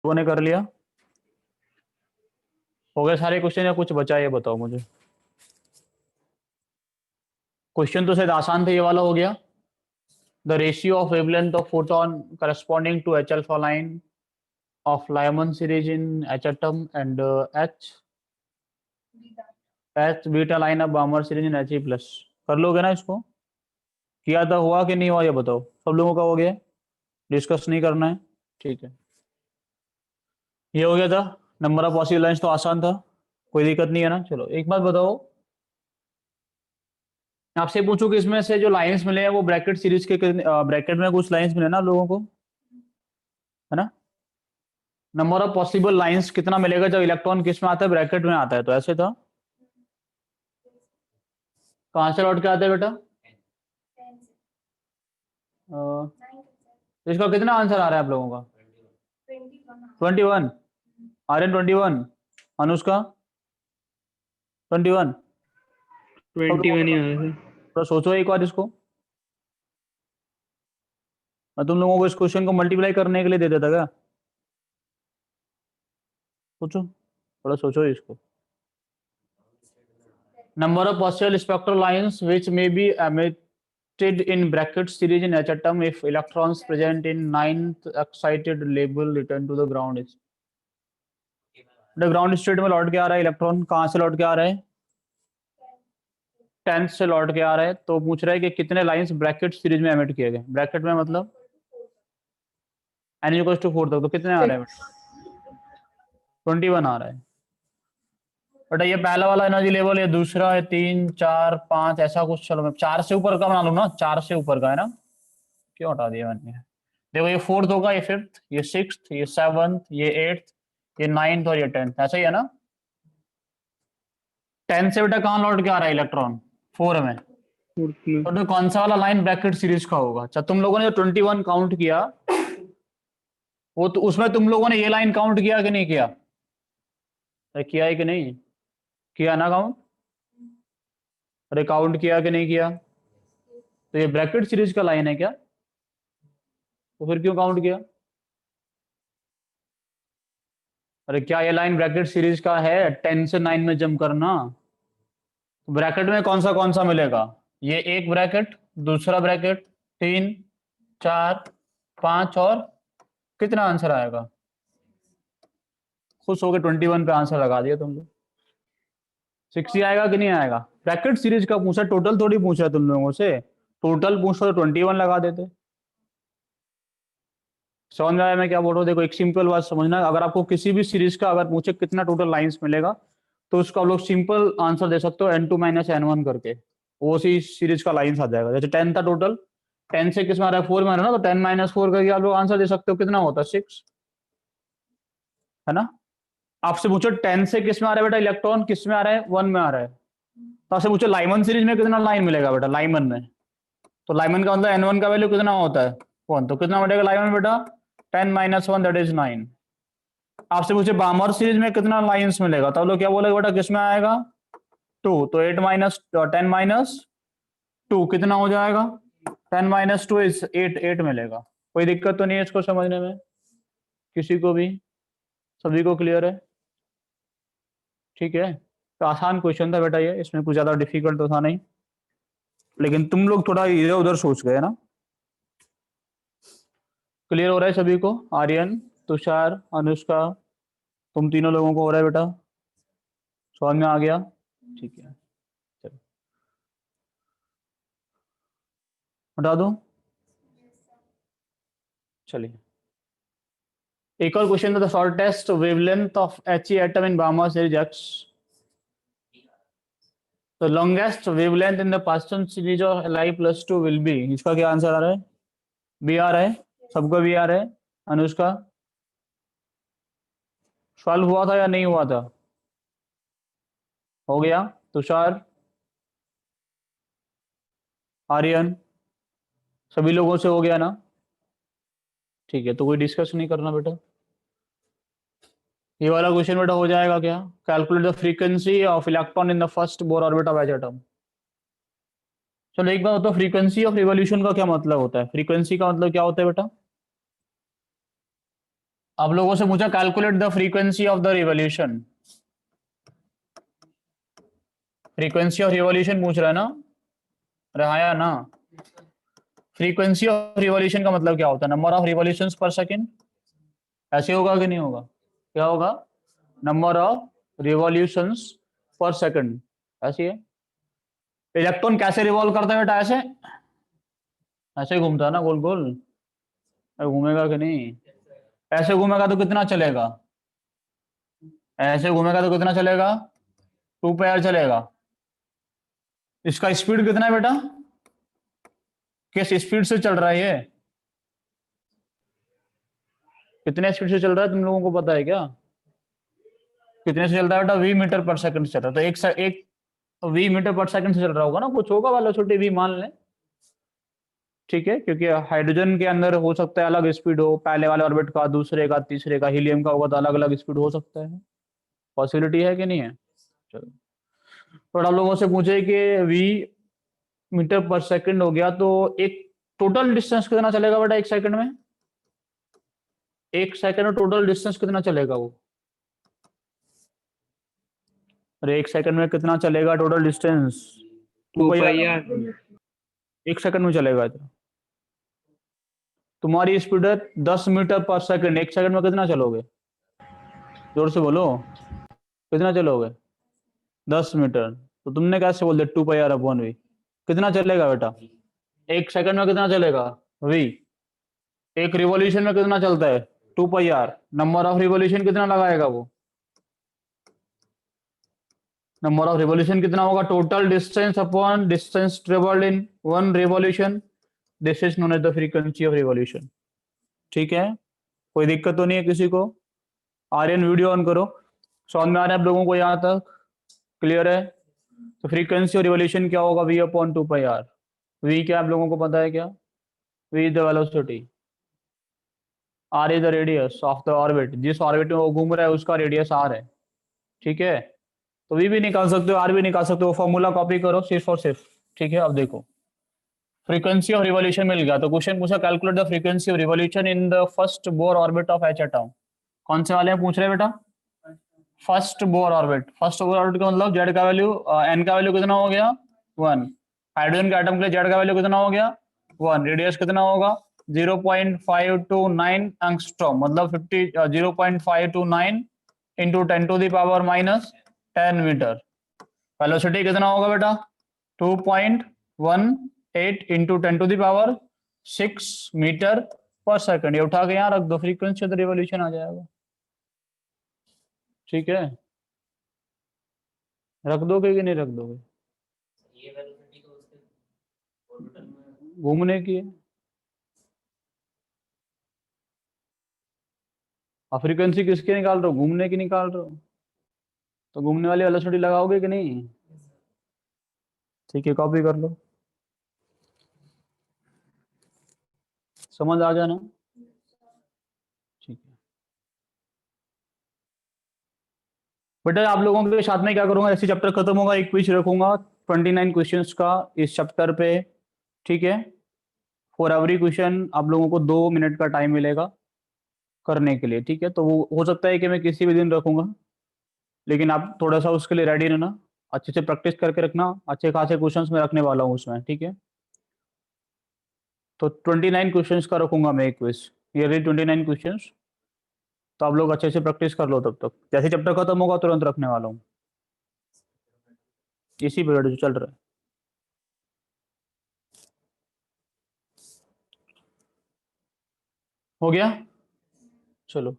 लोगों ने कर लिया? हो गए सारे क्वेश्चन या कुछ बचा है ये बताओ मुझे। क्वेश्चन तो शायद आसान था, ये वाला हो गया। The ratio of wavelength of photon corresponding to H alpha line of Lyman series in H atom and H beta line of Balmer series in H E plus. कर लोगे ना इसको? किया था, हुआ कि नहीं हुआ ये बताओ। सब लोगों का हो गया? डिस्कस नहीं करना है? ठीक है, ये हो गया था। नंबर ऑफ पॉसिबल लाइंस तो आसान था, कोई दिक्कत नहीं है ना। चलो एक बात बताओ, आपसे पूछूं कि इसमें से जो लाइंस मिले हैं वो ब्रैकेट सीरीज के ब्रैकेट में कुछ लाइंस मिले ना लोगों को, है ना? नंबर ऑफ पॉसिबल लाइंस कितना मिलेगा जब इलेक्ट्रॉन किस में आता है, ब्रैकेट में आता है, तो ऐसे था। कहाँ से लौट के आते हैं बेटा? तो इसका कितना आंसर आ रहा है आप लोगों का? 21। आर्यन 21, अनुष्का 21। 21 ही आया था। थोड़ा सोचो एक बार इसको। मैं तुम लोगों को इस क्वेश्चन को मल्टीप्लाई करने के लिए दे देता क्या? सोचो, थोड़ा सोचो इसको। Number of possible spectral lines which may be emitted in bracket series in H atom if electrons present in ninth excited label return to the ground is। The ground state में लौट के आ रहा है इलेक्ट्रॉन, कहाँ से लौट के आ रहा है? 10th से लौट के आ रहा है। तो पूछ रहा है कि कितने लाइंस ब्रैकेट सीरीज में एमिट किए गए। ब्रैकेट में मतलब n इक्वल टू 4 तक, तो कितने आ रहे हैं? 21 आ रहा है बेटा। ये पहला वाला एनर्जी लेवल, ये दूसरा है 3 4 5 ऐसा कुछ। चलो मैं 4 से ऊपर का बना लूँ ना, 4 से ऊपर का है ना, क्यों हटा दिया मैंने? देखो ये 4th होगा, ये 5th, ये 6th, ये 7th, ये 8th, ये 9th और ये 10th, ऐसा ही है ना? 10 से बेटा कहाँ लौट के आ रहा है इलेक्ट्रॉन? 4 में। फोर्थ में। तो कौन सा वाला लाइन ब्रैकेट सीरीज का होगा? अच्छा, तुम लोगों ने जो 21 काउंट किया, वो तो उसमें तुम लोगों ने ये लाइन काउंट किया कि नहीं किया? अरे किया है कि नहीं किया ना काउंट? अरे काउंट किया कि नहीं किया? तो ये ब्रैकेट सीरीज का लाइन है क्या? तो फिर क्यों काउंट किया? अरे क्या ये लाइन ब्रैकेट सीरीज का है? 10 से 9 में जंप करना। तो ब्रैकेट में कौन सा मिलेगा? ये एक ब्रैकेट, दूसरा ब्रैकेट, 3 4 5 और कितना आंसर आएगा? खुश हो गए 21 पे आंसर लगा दिया तुम लोग। 6 ही आएगा कि नहीं आएगा? ब्रैकेट सीरीज का पूछा, टोटल थोड़ी पूछा तुम लोगों से। टोटल पूछा तो 21 लगा देते। समझ में आया मैं क्या बोल रहा हूँ? देखो एक सिंपल बात समझना, अगर आपको किसी भी सीरीज का अगर पूछे कितना टोटल लाइंस मिलेगा, तो उसका आप लोग सिंपल आंसर दे सकते हो n2 माइनस n1 करके, वो उसी सीरीज का लाइंस आ जाएगा। जैसे 10 था टोटल, 10 से किस में आ रहा है? 4 में आ रहा है ना, तो 10 माइनस 4 करके आप लोग आंसर दे सकते हो। कितना होता है? 6, है ना? आपसे पूछो 10 से किस में आ रहा है बेटा इलेक्ट्रॉन, किस में आ रहा है? 1 में आ रहा है। तो आपसे पूछो लाइमन सीरीज में कितना लाइन मिलेगा बेटा, लाइमन में। तो लाइमन का मतलब n1 का वैल्यू कितना होता है? 1। तो कितना मिलेगा लाइमन बेटा? 10 माइनस 1 दैट इज 9। आपसे पूछे बामर सीरीज में कितना लाइंस मिलेगा, तो लोग क्या बोलेगा बेटा, किस में आएगा? 2। तो 8 माइनस 10 माइनस 2 कितना हो जाएगा? 10 माइनस 2 इज 8, 8 मिलेगा। कोई दिक्कत तो नहीं है इसको समझने में किसी को भी? सभी को क्लियर है? ठीक है, तो आसान क्वेश्चन था बेटा ये, इसमें कुछ ज्यादा डिफिकल्ट तो था नहीं, लेकिन तुम लोग थोड़ा इधर उधर सोच गए ना। क्लियर हो रहा है सभी को? आर्यन, तुषार, अनुष्का, तुम तीनों लोगों को हो रहा है बेटा? समझ में आ गया? ठीक है, चलो हटा दो। चलिए एक और क्वेश्चन था, the shortest wavelength of H atom in gamma series x, the longest wavelength in the Paschen series of Li plus 2 will be. इसका क्या आंसर आ रहा है? बी आ रहा है, सबको बी आ रहा है। अनुष्का, सॉल्व हुआ था या नहीं हुआ था? हो गया। तुषार, आर्यन, सभी लोगों से हो गया ना? ठीक है, तो कोई डिस्कस नहीं करना बेटा। ये वाला क्वेश्चन बेटा हो जाएगा क्या? Calculate the frequency of electron in the first Bohr orbit of H atom. चलो एक बात बताओ, फ्रीक्वेंसी ऑफ रिवॉल्यूशन का क्या मतलब होता है? फ्रीक्वेंसी का मतलब क्या होता है बेटा? आप लोगों से पूछा calculate the frequency of the revolution, frequency of revolution पूछ रहा है ना, रहाया ना। फ्रीक्वेंसी ऑफ रिवॉल्यूशन का मतलब क्या होता है? नंबर ऑफ रिवॉल्यूशंस पर सेकंड, ऐसे होगा कि नहीं होगा? क्या होगा? नंबर ऑफ रिवॉल्यूशंस पर सेकंड, ऐसी है। इलेक्ट्रॉन कैसे रिवॉल्व करता है बेटा? ऐसे, ऐसे घूमता है ना गोल गोल, घूमेगा कि नहीं? ऐसे घूमेगा तो कितना चलेगा? ऐसे घूमेगा तो कितना चलेगा? 2 पाई चलेगा। इसका स्पीड कितना है बेटा? किस स्पीड से चल रहा है ये? कितने स्पीड से चल रहा है तुम लोगों को पता है क्या? कितने से चल रहा है बेटा? वी मीटर पर सेकंड से चल रहा है। तो एक वी मीटर पर सेकंड से चल रहा होगा ना, कुछ होगा वाला छोटे वी मान लें, ठीक है, क्योंकि हाइड्रोजन के अंदर हो सकता है अलग स्पीड हो, पहले वाले ऑर्बिट का, दूसरे का, तीसरे का। हीलियम का होगा तो अलग अलग स्पीड हो सकता है। पॉसिबिलिटी है कि नहीं है? चलो, थोड़ा लोगों से पूछे कि वी मीटर पर सेकंड हो गया तो एक टोटल डिस्टेंस कितना चलेगा बेटा एक सेकंड में? एक सेकंड में टोटल डिस्टेंस कितना चलेगा वो? अरे एक सेकंड में कितना चलेगा total distance? Two 2 pi pi r. R. एक सेकंड में चलेगा तो तुम्हारी स्पीड है 10 मीटर पर सेकंड, एक सेकंड में कितना चलोगे? जोर से बोलो, कितना चलोगे? 10 मीटर। तो तुमने कैसे बोल दिया 2 पाई आर/वी? कितना चलेगा बेटा एक सेकंड में? कितना चलेगा वी? एक रिवॉल्यूशन में कितना चलता है? 2 pi r. Number of revolution कितना लगाएगा वो? नंबर ऑफ रिवॉल्यूशन कितना होगा? Total distance upon distance travelled in one revolution. This is known as the frequency of revolution. ठीक है, कोई दिक्कत तो नहीं है किसी को? आर्यन वीडियो ऑन करो। समझ में आ रहा है आप लोगों को यहाँ तक? क्लियर है? तो फ्रीक्वेंसी और रिवॉल्यूशन क्या होगा? V upon 2 pi r. V क्या आप लोगों को पता है क्या? V is the velocity, r is the radius of the orbit. जिस ऑर्बिट में वो घूम रहा है उसका रेडियस आर है। ठीक है, तो वी भी निकाल सकते हो, आर भी निकाल सकते हो। फॉर्मूला कॉपी करो सिर्फ और सिर्फ। ठीक है, अब देखो फ्रीक्वेंसी ऑफ रिवॉल्यूशन मिल गया तो क्वेश्चन पूछा calculate the frequency of revolution in the first Bohr orbit of H atom. कौन से वाले हैं पूछ रहे हैं बेटा? First Bohr orbit. First Bohr orbit का मतलब जेड का वैल्यू, एन का वैल्यू कितना हो गया? 1। हाइड्रोजन के एटम के लिए जेड का वैल्यू कितना हो गया? 1। रेडियस कितना होगा? 0.529 एंगस्ट्रॉम, मतलब 0.529 इंटू 10⁻⁻10 मीटर। वेलोसिटी कितना होगा बेटा? 2.18 इंटू 10⁻6 मीटर पर सेकंड। ये उठा के यहाँ रख दो, फ्रीक्वेंसी ऑफ द रिवॉल्यूशन आ जाएगा। ठीक है, रख दोगे कि नहीं रख दोगे? घूमने की है। फ्रीक्वेंसी किसकी निकाल रहे हो? घूमने की निकाल रहे हो, तो घूमने वाली वेलोसिटी लगाओगे कि नहीं? ठीक है, कॉपी कर लो, समझ आ जाना। ठीक है बेटा, आप लोगों के साथ में क्या करूंगा, ऐसे चैप्टर खत्म होगा एक क्विज रखूंगा 29 क्वेश्चंस का इस चैप्टर पे। ठीक है, फॉर एवरी क्वेश्चन आप लोगों को 2 मिनट का टाइम मिलेगा करने के लिए। ठीक है, तो वो हो सकता है कि मैं किसी भी दिन रखूंगा, लेकिन आप थोड़ा सा उसके लिए रेडी रहना, अच्छे से प्रैक्टिस करके रखना। अच्छे खासे क्वेश्चंस मैं रखने वाला हूँ उसमें। ठीक है, तो 29 क्वेश्चंस का रखूंगा मैं एक क्विज, ईयरली 29 क्वेश्चंस। तो आप लोग अच्छे से प्रैक्टिस कर लो, तब तक जैसे चैप्टर खत्म होगा तुरंत रखने वाला हूँ, इसी पीरियड जो चल रहा है। हो गया? चलो,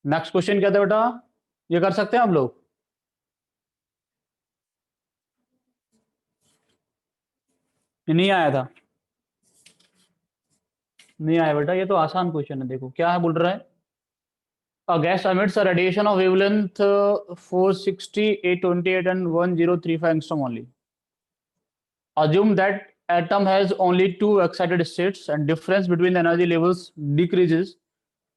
नेक्स्ट क्वेश्चन क्या था बेटा? ये कर सकते हैं हम लोग? ये नहीं आया था? नहीं आया बेटा, ये तो आसान क्वेश्चन है। देखो क्या है, बोल रहा है a gas emits a radiation of wavelength 460, 828 and 1035 angstrom only. Assume that atom has only two excited states and difference between the energy levels decreases,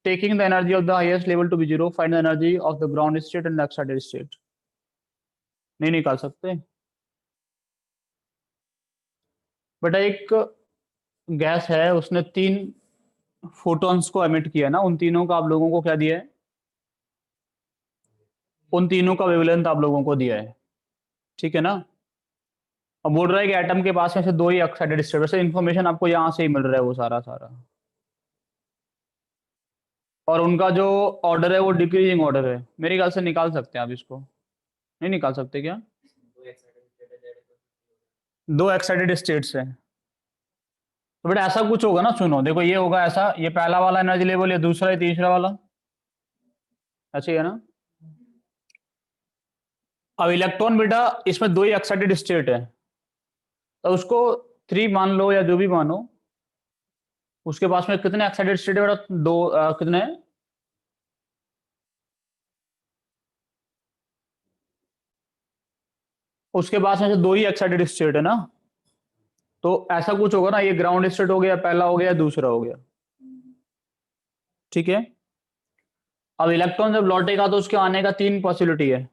taking the energy of the highest level to be zero. Find the energy of the ground state and the excited state. नहीं निकाल सकते बेटा? एक gas है, उसने 3 photons को emit किया ना, उन तीनों का आप लोगों को क्या दिया है, उन तीनों का वेवलेंथ आप लोगों को दिया है, ठीक है ना। अब बोल रहा है कि एटम के पास में से दो ही एक्साइटेड स्टेट, वैसे इन्फॉर्मेशन आपको यहाँ से ही मिल रहा है वो सारा सारा, और उनका जो ऑर्डर है वो डिक्रीजिंग ऑर्डर है। मेरे ख्याल से निकाल सकते हैं आप इसको, नहीं निकाल सकते क्या? दो एक्साइटेड स्टेट्स है तो बेटा ऐसा कुछ होगा ना, सुनो देखो ये होगा ऐसा, ये पहला वाला एनर्जी लेवल, ये दूसरा, ये तीसरा वाला, ऐसे ही है ना। अब इलेक्ट्रॉन बेटा इसमें दो ही एक्साइटेड स्टेट है, तो उसको 3 मान लो या जो भी मानो, उसके पास में कितने एक्साइटेड स्टेट है बेटा, दो कितने हैं? उसके पास में से दो ही एक्साइटेड स्टेट है ना, तो ऐसा कुछ होगा ना, ये ग्राउंड स्टेट हो गया, पहला हो गया, दूसरा हो गया, ठीक है। अब इलेक्ट्रॉन जब लौटेगा तो उसके आने का 3 पॉसिबिलिटी है।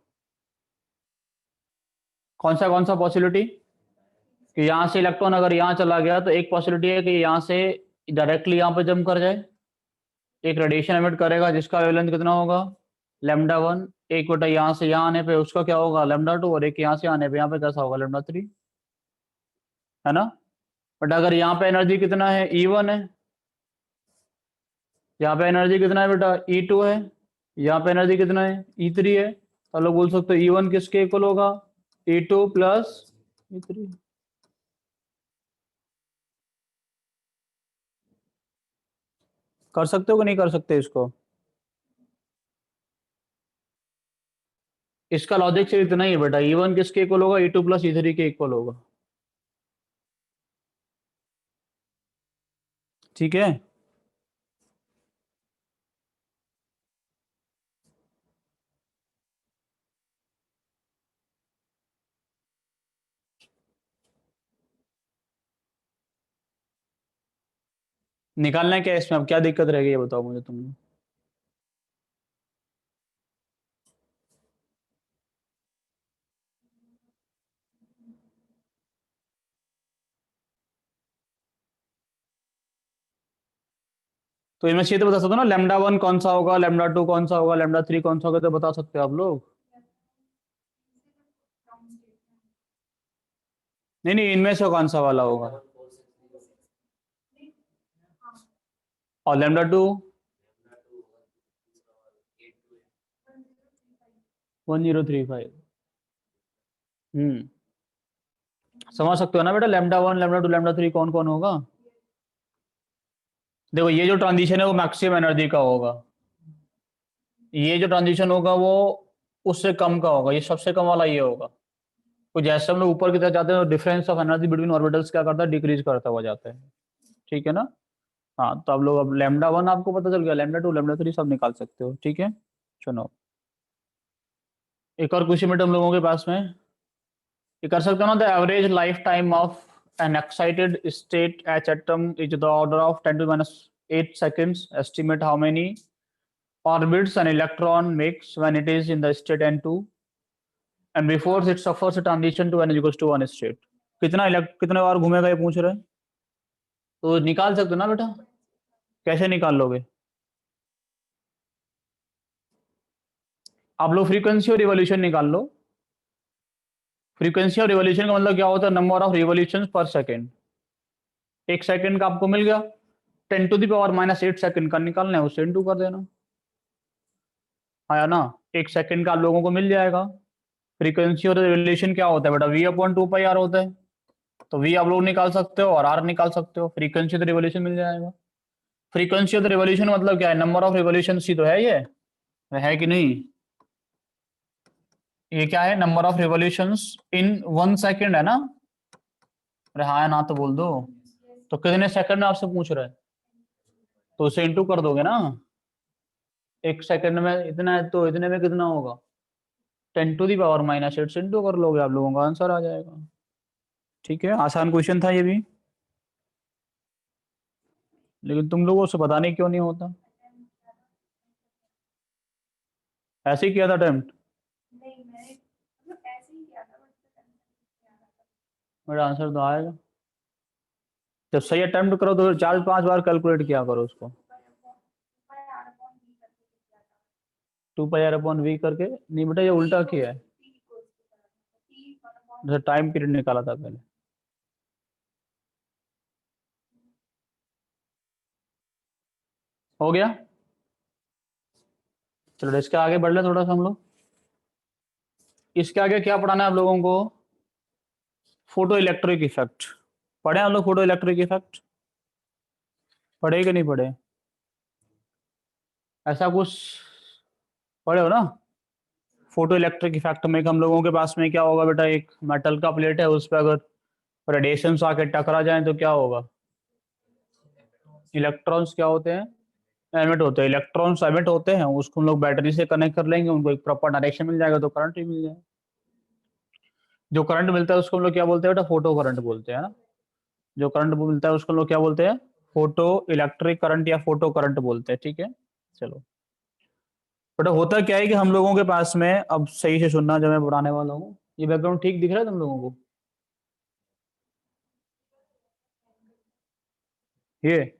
कौन सा पॉसिबिलिटी? कि यहाँ से इलेक्ट्रॉन अगर यहाँ चला गया तो एक पॉसिबिलिटी है कि यहाँ से डायरेक्टली यहाँ पे जंप कर जाए, एक रेडिएशन एमिट करेगा जिसका वेवलेंथ कितना होगा, λ1। एक बेटा यहाँ से यहाँ आने पे उसका क्या होगा, λ2, और एक यहाँ से आने पे यहाँ पे कैसा होगा, λ3, है ना। बट अगर यहाँ पे एनर्जी कितना है, E1 है, यहाँ पे एनर्जी कितना है बेटा, E2 है, यहाँ पे एनर्जी कितना है, E3 है, तो लोग बोल सकते हो E1 किसके इक्वल होगा, E2 प्लस E3। कर सकते हो कि नहीं कर सकते इसको? इसका लॉजिक सिर्फ इतना ही है बेटा, E1 किसके इक्वल होगा, E2 प्लस E3 के इक्वल होगा, ठीक है। निकालना है क्या इसमें, अब क्या दिक्कत रहेगी ये बताओ मुझे तुम। तो इनमें से तो बता सकते हो ना, λ1 कौन सा होगा, λ2 कौन सा होगा, λ3 कौन सा होगा, तो बता सकते हो आप लोग। नहीं नहीं, इनमें से कौन सा वाला होगा, और λ2 1035। समझ सकते हो ना बेटा, λ1 λ2 λ3 कौन कौन होगा। देखो ये जो ट्रांजिशन है वो मैक्सिमम एनर्जी का होगा, ये जो ट्रांजिशन होगा वो उससे कम का होगा, ये सबसे कम वाला ये होगा। तो जैसे हम लोग ऊपर की तरफ जाते हैं तो difference of energy between orbitals क्या करता है, डिक्रीज करता हुआ जाता है, ठीक है ना। हाँ तो अब लोग, अब λ1 आपको पता चल गया, λ2 λ3 सब निकाल सकते हो, ठीक है। सुनो एक और क्वेश्चन बेटा हम लोगों के पास में, ये कर सकते हो ना, the average life time of N excited state H atom is the order of 10⁻8 seconds. Estimate how many orbits an electron makes when it is in the state n2 and before it suffers a transition to n equals to 1 state. कितने बार घूमेगा ये पूछ रहे हैं, तो निकाल सकते हो ना बेटा, कैसे निकाल लोगे आप लोग, फ्रीक्वेंसी और रिवॉल्यूशन निकाल लो। फ्रीक्वेंसी और रिवॉल्यूशन का मतलब क्या होता है, नंबर ऑफ रिवॉल्यूशन पर सेकेंड। एक सेकंड का आपको मिल गया, 10⁻⁻8 सेकंड का निकालना है, उससे इंटू कर देना, आया ना। एक सेकंड का आप लोगों को मिल जाएगा। फ्रीक्वेंसी और रिवॉल्यूशन क्या होता है बेटा, V/2πr होता है, तो V आप लोग निकाल सकते हो और R निकाल सकते हो, फ्रीक्वेंसी तो रिवॉल्यूशन मिल जाएगा। फ्रीक्वेंसी और रिवॉल्यूशन मतलब क्या है, नंबर ऑफ रिवॉल्यूशन ही तो है, ये है कि नहीं, ये क्या है, number of revolutions in 1 second है ना। अरे हाँ है ना तो बोल दो, तो कितने सेकंड में आपसे पूछ रहा है, तो उसे इंटू कर दोगे ना। एक सेकंड में इतना है तो इतने में कितना होगा, 10⁻⁻8 से इंटू कर लोगे, आप लोगों का आंसर आ जाएगा, ठीक है। आसान क्वेश्चन था ये भी, लेकिन तुम लोगों से पता नहीं क्यों नहीं होता, ऐसे ही किया था अटेम्प्ट, मेरा आंसर तो आएगा। जब सही अटेम्प्ट करो तो 4-5 बार कैलकुलेट किया करो उसको। 2 पाई r/v करके नहीं बेटा, ये उल्टा किया है, जैसे टाइम पीरियड निकाला था पहले। हो गया, चलो इसके आगे बढ़ ले थोड़ा सा हम लोग। इसके आगे क्या पढ़ाना है आप लोगों को? Photo electric effect. पढ़े हम लोग फोटो इलेक्ट्रिक इफेक्ट? पढ़े कि नहीं पढ़े? ऐसा कुछ पढ़े हो ना? फोटो इलेक्ट्रिक इफेक्ट में हम लोगों के पास में क्या होगा बेटा, एक मेटल का प्लेट है, उस पर अगर रेडिएशन आके टकरा जाए तो क्या होगा? इलेक्ट्रॉन्स क्या होते हैं? एमिट होते हैं। इलेक्ट्रॉन्स एमिट होते हैं, उसको हम लोग बैटरी से कनेक्ट कर लेंगे, उनको एक प्रॉपर डायरेक्शन मिल जाएगा तो करंट भी मिल जाएगा। जो करंट मिलता है उसको हम लोग क्या बोलते हैं बेटा? फोटो करंट बोलते हैं ना। जो करंट मिलता है उसको हम लोग क्या बोलते हैं? फोटो इलेक्ट्रिक करंट या फोटो करंट बोलते हैं। ठीक है, चलो बेटा होता क्या है कि हम लोगों के पास में, अब सही से सुनना जो मैं पढ़ाने वाला हूँ, ये बैकग्राउंड ठीक दिख रहा है तुम लोगों को? ये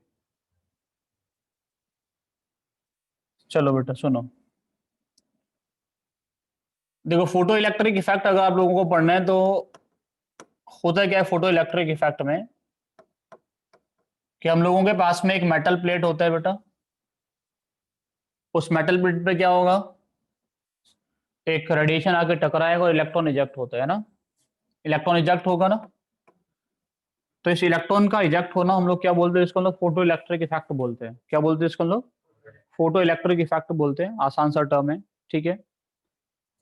चलो बेटा सुनो, देखो फोटो इलेक्ट्रिक इफेक्ट अगर आप लोगों को पढ़ना है तो होता क्या है फोटो इलेक्ट्रिक इफेक्ट में, कि हम लोगों के पास में एक मेटल प्लेट होता है बेटा। उस मेटल प्लेट पे क्या होगा? एक रेडिएशन आके टकराएगा और इलेक्ट्रॉन इजेक्ट होता है ना। इलेक्ट्रॉन इजेक्ट होगा ना, तो इस इलेक्ट्रॉन का इजेक्ट होना हम लोग क्या बोलते हैं? इसको हम लोग फोटो इलेक्ट्रिक इफेक्ट बोलते हैं। क्या बोलते हैं इसको हम लोग? फोटो इलेक्ट्रिक इफेक्ट बोलते हैं, आसान सा टर्म है। ठीक है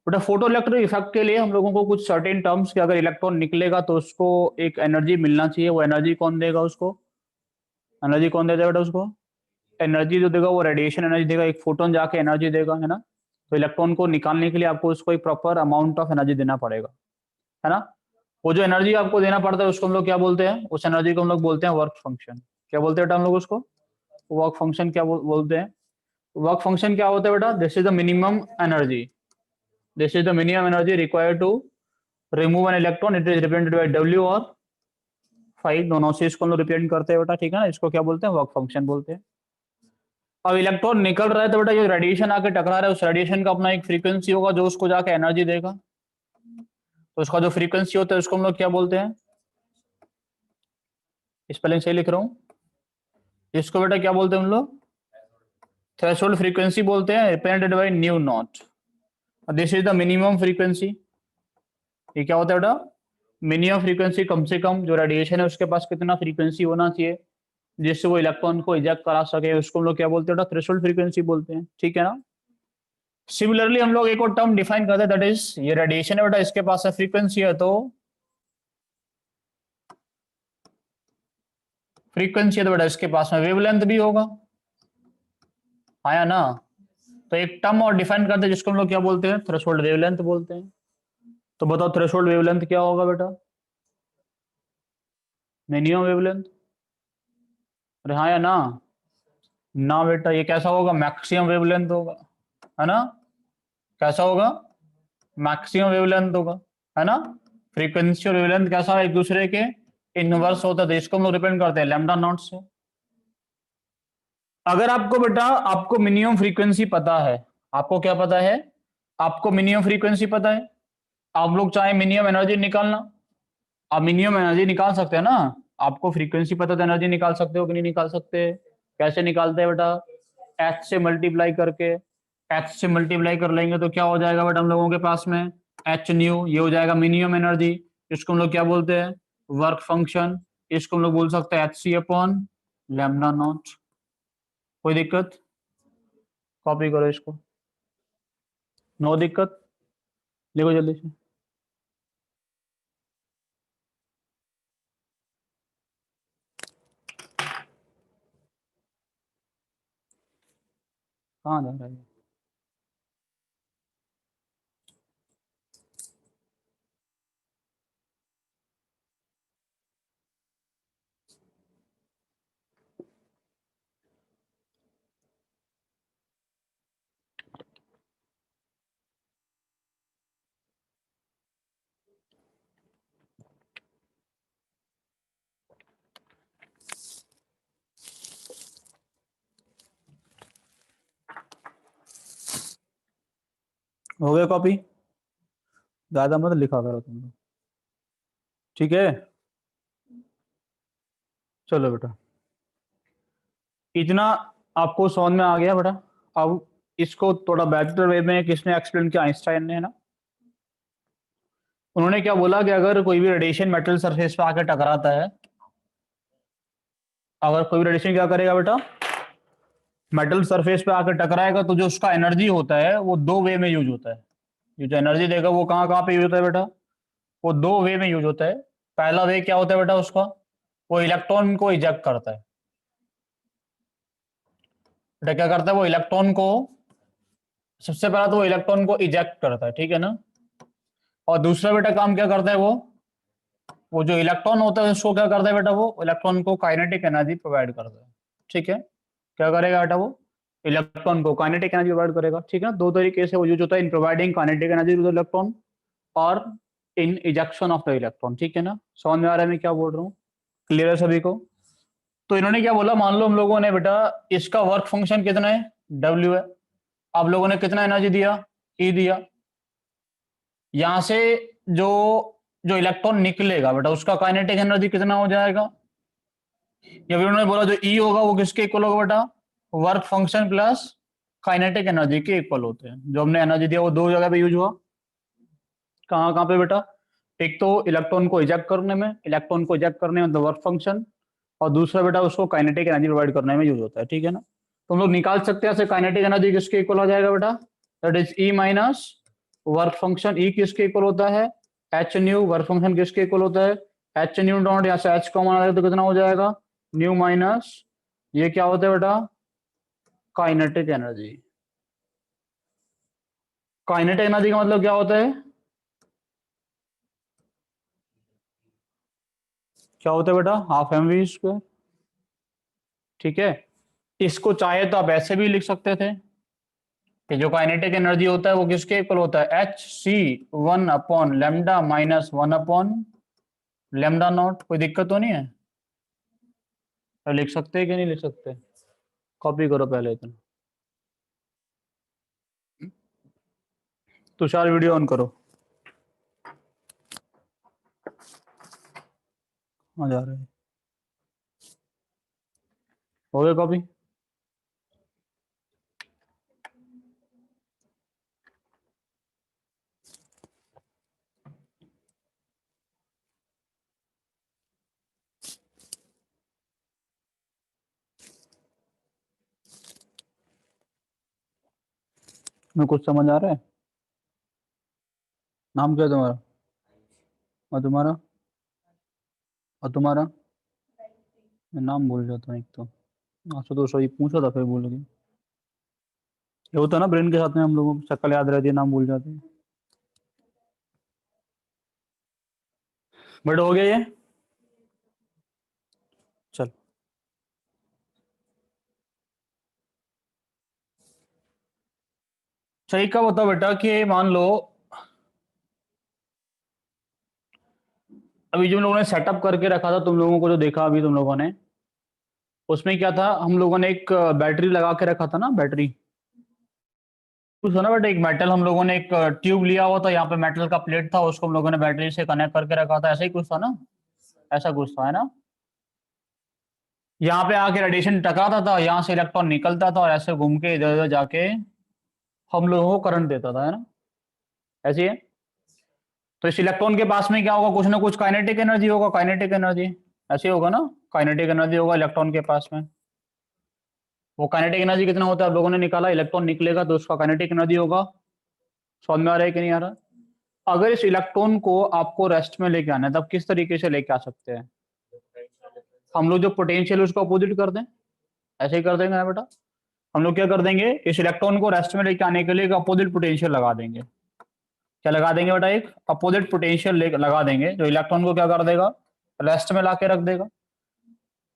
बेटा, फोटो इलेक्ट्रिक इफेक्ट के लिए हम लोगों को कुछ सर्टेन टर्म्स के, अगर इलेक्ट्रॉन निकलेगा तो उसको एक एनर्जी मिलना चाहिए। वो एनर्जी कौन देगा उसको? एनर्जी कौन देगा बेटा उसको? एनर्जी जो देगा वो रेडिएशन एनर्जी देगा। एक फोटोन जाके एनर्जी देगा, है ना। तो इलेक्ट्रॉन को निकालने के लिए आपको उसको एक प्रॉपर अमाउंट ऑफ एनर्जी देना पड़ेगा, है ना। वो जो एनर्जी आपको देना पड़ता है उसको हम लोग क्या बोलते हैं? उस एनर्जी को हम लोग बोलते हैं वर्क फंक्शन। क्या बोलते हैं बेटा हम लोग उसको? वर्क फंक्शन क्या बोलते हैं? वर्क फंक्शन क्या होता है बेटा? This is the minimum energy, this is the minimum energy required to remove an electron, it is represented by W और 5, दोनों से इसको हम लोग रिप्रेजेंट करते हैं बेटा। ठीक है ना, इसको क्या बोलते हैं? वर्क फंक्शन बोलते हैं। अब इलेक्ट्रॉन निकल रहा है तो बेटा ये रेडिएशन आके टकरा रहा है, उस रेडिएशन का अपना एक फ्रीक्वेंसी होगा जो उसको जाके एनर्जी देगा। तो उसका जो फ्रीक्वेंसी होता है उसको हम लोग क्या बोलते हैं? स्पेलिंग सही लिख रहा हूँ? इसको बेटा क्या बोलते हैं हम लोग? थ्रेशोल्ड फ्रीक्वेंसी बोलते हैं, represented by new not. This is the minimum frequency. ये क्या होता है बेटा? मिनिमम फ्रीक्वेंसी, कम से कम जो रेडिएशन है उसके पास कितना फ्रीक्वेंसी होना चाहिए जिससे वो इलेक्ट्रॉन को इजेक्ट करा सके, उसको हम लोग क्या बोलते हैं बेटा? थ्रेशोल्ड फ्रीक्वेंसी बोलते हैं। ठीक है ना। सिमिलरली हम लोग एक और टर्म डिफाइन करते हैं, दैट इज, ये रेडिएशन है बेटा, इसके पास है फ्रीक्वेंसी है, तो फ्रीक्वेंसी है तो बेटा इसके पास में वेवलेंथ भी होगा, आया ना। तो एक टर्म और डिफाइन करते हैं जिसको हम लोग क्या बोलते हैं? थ्रेशोल्ड वेवलेंथ बोलते हैं। तो बताओ थ्रेशोल्ड वेवलेंथ क्या होगा बेटा? Minimum wavelength. अरे हाँ या ना? ना बेटा, ये कैसा होगा? मैक्सिमम वेवलेंथ होगा, है ना। कैसा होगा? मैक्सिमम वेवलेंथ होगा, है ना। फ्रीक्वेंसी और वेवलेंथ कैसा है? एक दूसरे के इनवर्स होता है, तो इसको हम लोग रिप्रेजेंट करते हैं लैम्डा नॉट से। अगर आपको बेटा, आपको मिनिमम फ्रीक्वेंसी पता है, आपको क्या पता है? आपको मिनिमम फ्रीक्वेंसी पता है, आप लोग चाहे मिनिमम एनर्जी निकालना, आप मिनिमम एनर्जी निकाल सकते हैं ना। आपको फ्रीक्वेंसी पता तो एनर्जी निकाल सकते हो कि नहीं निकाल सकते? कैसे निकालते हैं बेटा? एच से मल्टीप्लाई करके, एच से मल्टीप्लाई कर लेंगे तो क्या हो जाएगा बेटा हम लोगों के पास में? एच न्यू, ये हो जाएगा मिनिमम एनर्जी। इसको हम लोग क्या बोलते हैं? Work function. इसको हम लोग बोल सकते हैं h c upon lambda naught. कोई दिक्कत? कॉपी करो इसको, नो दिक्कत, लिखो जल्दी से। कहाँ जा रहा है? हो गया कॉपी? ज्यादा मत लिखा करो तुम लोग, ठीक है? चलो बेटा, इतना आपको समझ में आ गया बेटा। अब इसको थोड़ा बेटर वे में किसने एक्सप्लेन किया? आइंस्टाइन ने, है ना। उन्होंने क्या बोला कि अगर कोई भी रेडिएशन मेटल सरफेस पे आके टकराता है, अगर कोई भी रेडिएशन क्या करेगा बेटा, मेटल सरफेस पे आकर टकराएगा, तो जो उसका एनर्जी होता है वो दो वे में यूज होता है। ये जो एनर्जी देगा वो कहाँ कहाँ पे यूज होता है बेटा? वो दो वे में यूज होता है। पहला वे क्या होता है बेटा उसका? वो इलेक्ट्रॉन को इजेक्ट करता है। बेटा क्या करता है? वो इलेक्ट्रॉन को, सबसे पहला तो वो इलेक्ट्रॉन को इजेक्ट करता है, ठीक है ना। और दूसरा बेटा काम क्या करता है? वो जो इलेक्ट्रॉन होता है उसको क्या करता है बेटा? वो इलेक्ट्रॉन को काइनेटिक एनर्जी प्रोवाइड करता है, ठीक है। क्या करेगा बेटा? वो इलेक्ट्रॉन को काइनेटिक एनर्जी प्रोवाइड करेगा, ठीक है ना। दो तरीके से वो यूज होता है, in providing kinetic energy to the electron और in ejection of the electron, ठीक है ना। समझ में आ रहा है मैं क्या बोल रहा हूँ? क्लियर है सभी को? तो इन्होंने क्या बोला, मान लो हम लोगों ने बेटा इसका वर्क फंक्शन कितना है? W है। आप लोगों ने कितना एनर्जी दिया? E दिया। यहां से जो जो इलेक्ट्रॉन निकलेगा बेटा उसका काइनेटिक एनर्जी कितना हो जाएगा? या फिर उन्होंने बोला जो ई होगा वो किसके इक्वल होगा बेटा? Work function plus kinetic energy के इक्वल होते हैं। जो हमने एनर्जी दिया वो दो जगह पे यूज हुआ। कहाँ कहाँ पे बेटा? एक तो इलेक्ट्रॉन को इजेक्ट करने में, इलेक्ट्रॉन को इजेक्ट करने में मतलब वर्क फंक्शन, और दूसरा बेटा उसको काइनेटिक एनर्जी प्रोवाइड करने में यूज होता है, ठीक है ना। तो हम लोग निकाल सकते हैं ऐसे काइनेटिक एनर्जी किसके इक्वल हो जाएगा बेटा? That is E minus work function. E किसके इक्वल होता है? H nu. वर्क फंक्शन किसके इक्वल होता है? एच न्यू डॉट, यहाँ से एच कॉमन आ जाए तो कितना हो जाएगा? न्यू माइनस, ये क्या होता है बेटा? Kinetic energy. काइनेटिक एनर्जी का मतलब क्या होता है? क्या होता है बेटा? हाफ एम वी स्क्वायर, ठीक है। इसको चाहे तो आप ऐसे भी लिख सकते थे कि जो काइनेटिक एनर्जी होता है वो किसके इक्वल होता है? H C 1/λ minus 1/λ0। कोई दिक्कत तो नहीं है? तो लिख सकते हैं कि नहीं लिख सकते? कॉपी करो पहले इतना। तुषार वीडियो ऑन करो। आ जा रहे हैं, हो गया कॉपी? मैं कुछ समझ आ रहा है? नाम क्या है तुम्हारा? और तुम्हारा? और तुम्हारा? मैं नाम भूल जाता हूँ एक तो। अच्छा तो सही पूछा था फिर भूल गए। ये होता है ना ब्रेन के साथ में, हम लोगों को शक्ल याद रहती है, नाम भूल जाते हैं। बट हो गया ये? चल, सही का बताओ बेटा कि मान लो अभी जो लोगों ने सेटअप करके रखा था, तुम लोगों को जो देखा अभी तुम लोगों ने, उसमें क्या था? हम लोगों ने एक बैटरी लगा के रखा था ना, बैटरी कुछ था ना बेटा। एक मेटल हम लोगों ने एक ट्यूब लिया हुआ था, यहाँ पे मेटल का प्लेट था, उसको हम लोगों ने बैटरी से कनेक्ट करके रखा था, ऐसा ही कुछ था ना? ऐसा कुछ था, है ना। यहाँ पे आके रेडिएशन टकराता था, यहाँ से इलेक्ट्रॉन निकलता था और ऐसे घूम के इधर उधर जाके हम लोगों को करंट देता था, है ना। ऐसी है। तो इस इलेक्ट्रॉन के पास में क्या होगा? कुछ ना कुछ काइनेटिक एनर्जी होगा, काइनेटिक एनर्जी ऐसे होगा ना। काइनेटिक एनर्जी होगा इलेक्ट्रॉन के पास में। वो काइनेटिक एनर्जी कितना होता है आप लोगों ने निकाला? इलेक्ट्रॉन निकलेगा तो उसका काइनेटिक एनर्जी होगा। समझ में आ रहा है कि नहीं आ रहा? अगर इस इलेक्ट्रॉन को आपको रेस्ट में लेके आना है तब किस तरीके से लेके आ सकते हैं? हम लोग जो पोटेंशियल उसको अपोजिट कर दें, ऐसे ही कर देंगे ना बेटा। हम लोग क्या कर देंगे? इस इलेक्ट्रॉन को रेस्ट में लेके आने के लिए एक अपोजिट पोटेंशियल लगा देंगे। क्या लगा देंगे बेटा? एक अपोजिट पोटेंशियल लगा देंगे जो इलेक्ट्रॉन को क्या कर देगा? रेस्ट में ला के रख देगा।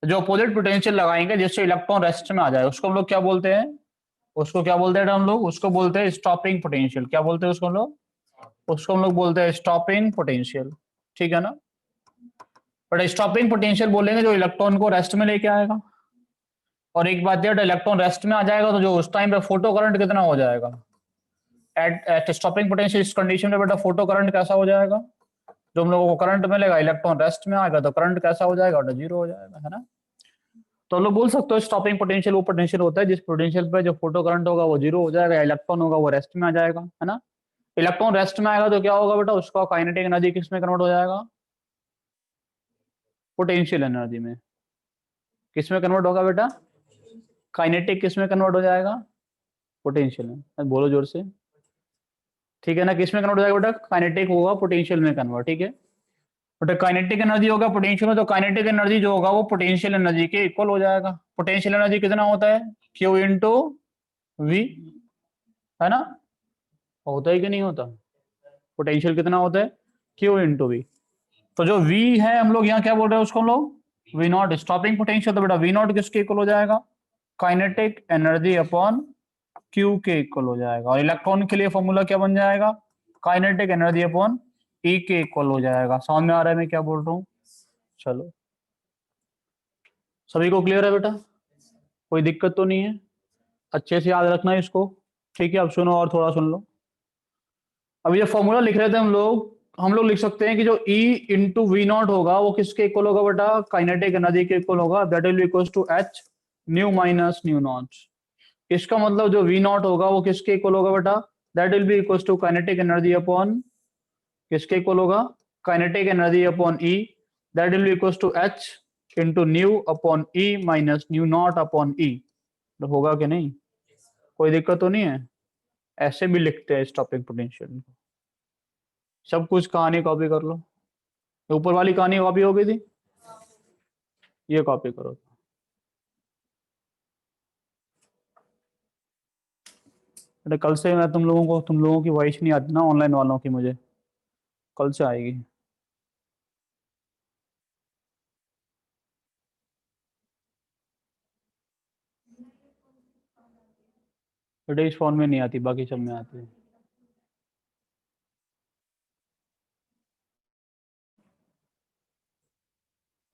जो अपोजिट पोटेंशियल लगाएंगे जिससे इलेक्ट्रॉन रेस्ट में आ जाए उसको हम लोग क्या बोलते हैं? उसको क्या बोलते हैं हम लोग? उसको बोलते हैं स्टॉपिंग पोटेंशियल। क्या बोलते हैं उसको हम लोग? उसको हम लोग बोलते हैं स्टॉपिंग पोटेंशियल, ठीक है ना। बट स्टॉपिंग पोटेंशियल बोलेंगे जो इलेक्ट्रॉन को रेस्ट में लेके आएगा। और एक बात है, इलेक्ट्रॉन रेस्ट में आ जाएगा तो जो उस टाइम पे फोटो करंट कितना हो जाएगा? एट स्टॉपिंग पोटेंशियल इस कंडीशन में बेटा फोटो करंट कैसा हो जाएगा, जो हम लोगों को करंट मिलेगा इलेक्ट्रॉन रेस्ट में आएगा तो करंट कैसा हो जाएगा बेटा, जीरो हो जाएगा, है ना। तो हम लोग बोल सकते हो स्टॉपिंग पोटेंशियल वो पोटेंशियल होता है जिस पोटेंशियल पे जो फोटो करंट होगा वो जीरो हो जाएगा, इलेक्ट्रॉन होगा वो रेस्ट में आ जाएगा, है ना। इलेक्ट्रॉन रेस्ट में आएगा तो क्या होगा बेटा, उसका काइनेटिक एनर्जी किस में कन्वर्ट हो जाएगा, पोटेंशियल एनर्जी में। किस में कन्वर्ट होगा बेटा, काइनेटिक किस में कन्वर्ट हो जाएगा, पोटेंशियल में। बोलो जोर से, ठीक है ना। किस में कन्वर्ट हो जाएगा बेटा, काइनेटिक होगा पोटेंशियल में कन्वर्ट, ठीक है। बट काइनेटिक एनर्जी होगा पोटेंशियल में, तो काइनेटिक एनर्जी जो होगा वो पोटेंशियल एनर्जी के इक्वल हो जाएगा। पोटेंशियल एनर्जी कितना होता है, क्यू इंटू वी, है ना। होता है कि नहीं होता, पोटेंशियल कितना होता है, क्यू इंटू वी। तो जो वी है हम लोग यहाँ क्या बोल रहे हैं उसको हम लोग वी नॉट, स्टॉपिंग पोटेंशियल। तो बेटा वी नॉट किसके इक्वल हो जाएगा, काइनेटिक एनर्जी अपॉन क्यू के इक्वल हो जाएगा। और इलेक्ट्रॉन के लिए फॉर्मूला क्या बन जाएगा, काइनेटिक एनर्जी अपॉन ई के इक्वल हो जाएगा। समझ में आ रहा है मैं क्या बोल रहा हूँ। चलो सभी को क्लियर है बेटा, कोई दिक्कत तो नहीं है, अच्छे से याद रखना है इसको, ठीक है। अब सुनो और थोड़ा सुन लो। अभी ये फॉर्मूला लिख रहे थे हम लोग लिख सकते हैं कि जो E इंटू वी नॉट होगा वो किसके इक्वल होगा बेटा, काइनेटिक एनर्जी के इक्वल होगा। That will be equal to h nu minus nu naught. इसका मतलब जो वी नॉट होगा वो किसके इक्वल होगा बेटा, that will be equal to kinetic energy upon किसके इक्वल होगा, kinetic energy upon E. That will be equal to H into nu upon E minus nu not upon E. होगा कि नहीं, कोई दिक्कत तो नहीं है। ऐसे भी लिखते हैं स्टॉपिंग पोटेंशियल। सब कुछ कहानी कॉपी कर लो, ऊपर वाली कहानी कॉपी हो गई थी, ये कॉपी करो। अरे कल से मैं तुम लोगों की वॉइस नहीं आती ना ऑनलाइन वालों की, मुझे कल से आएगी। बेटे इस फोन में नहीं आती, बाकी सब में आती है।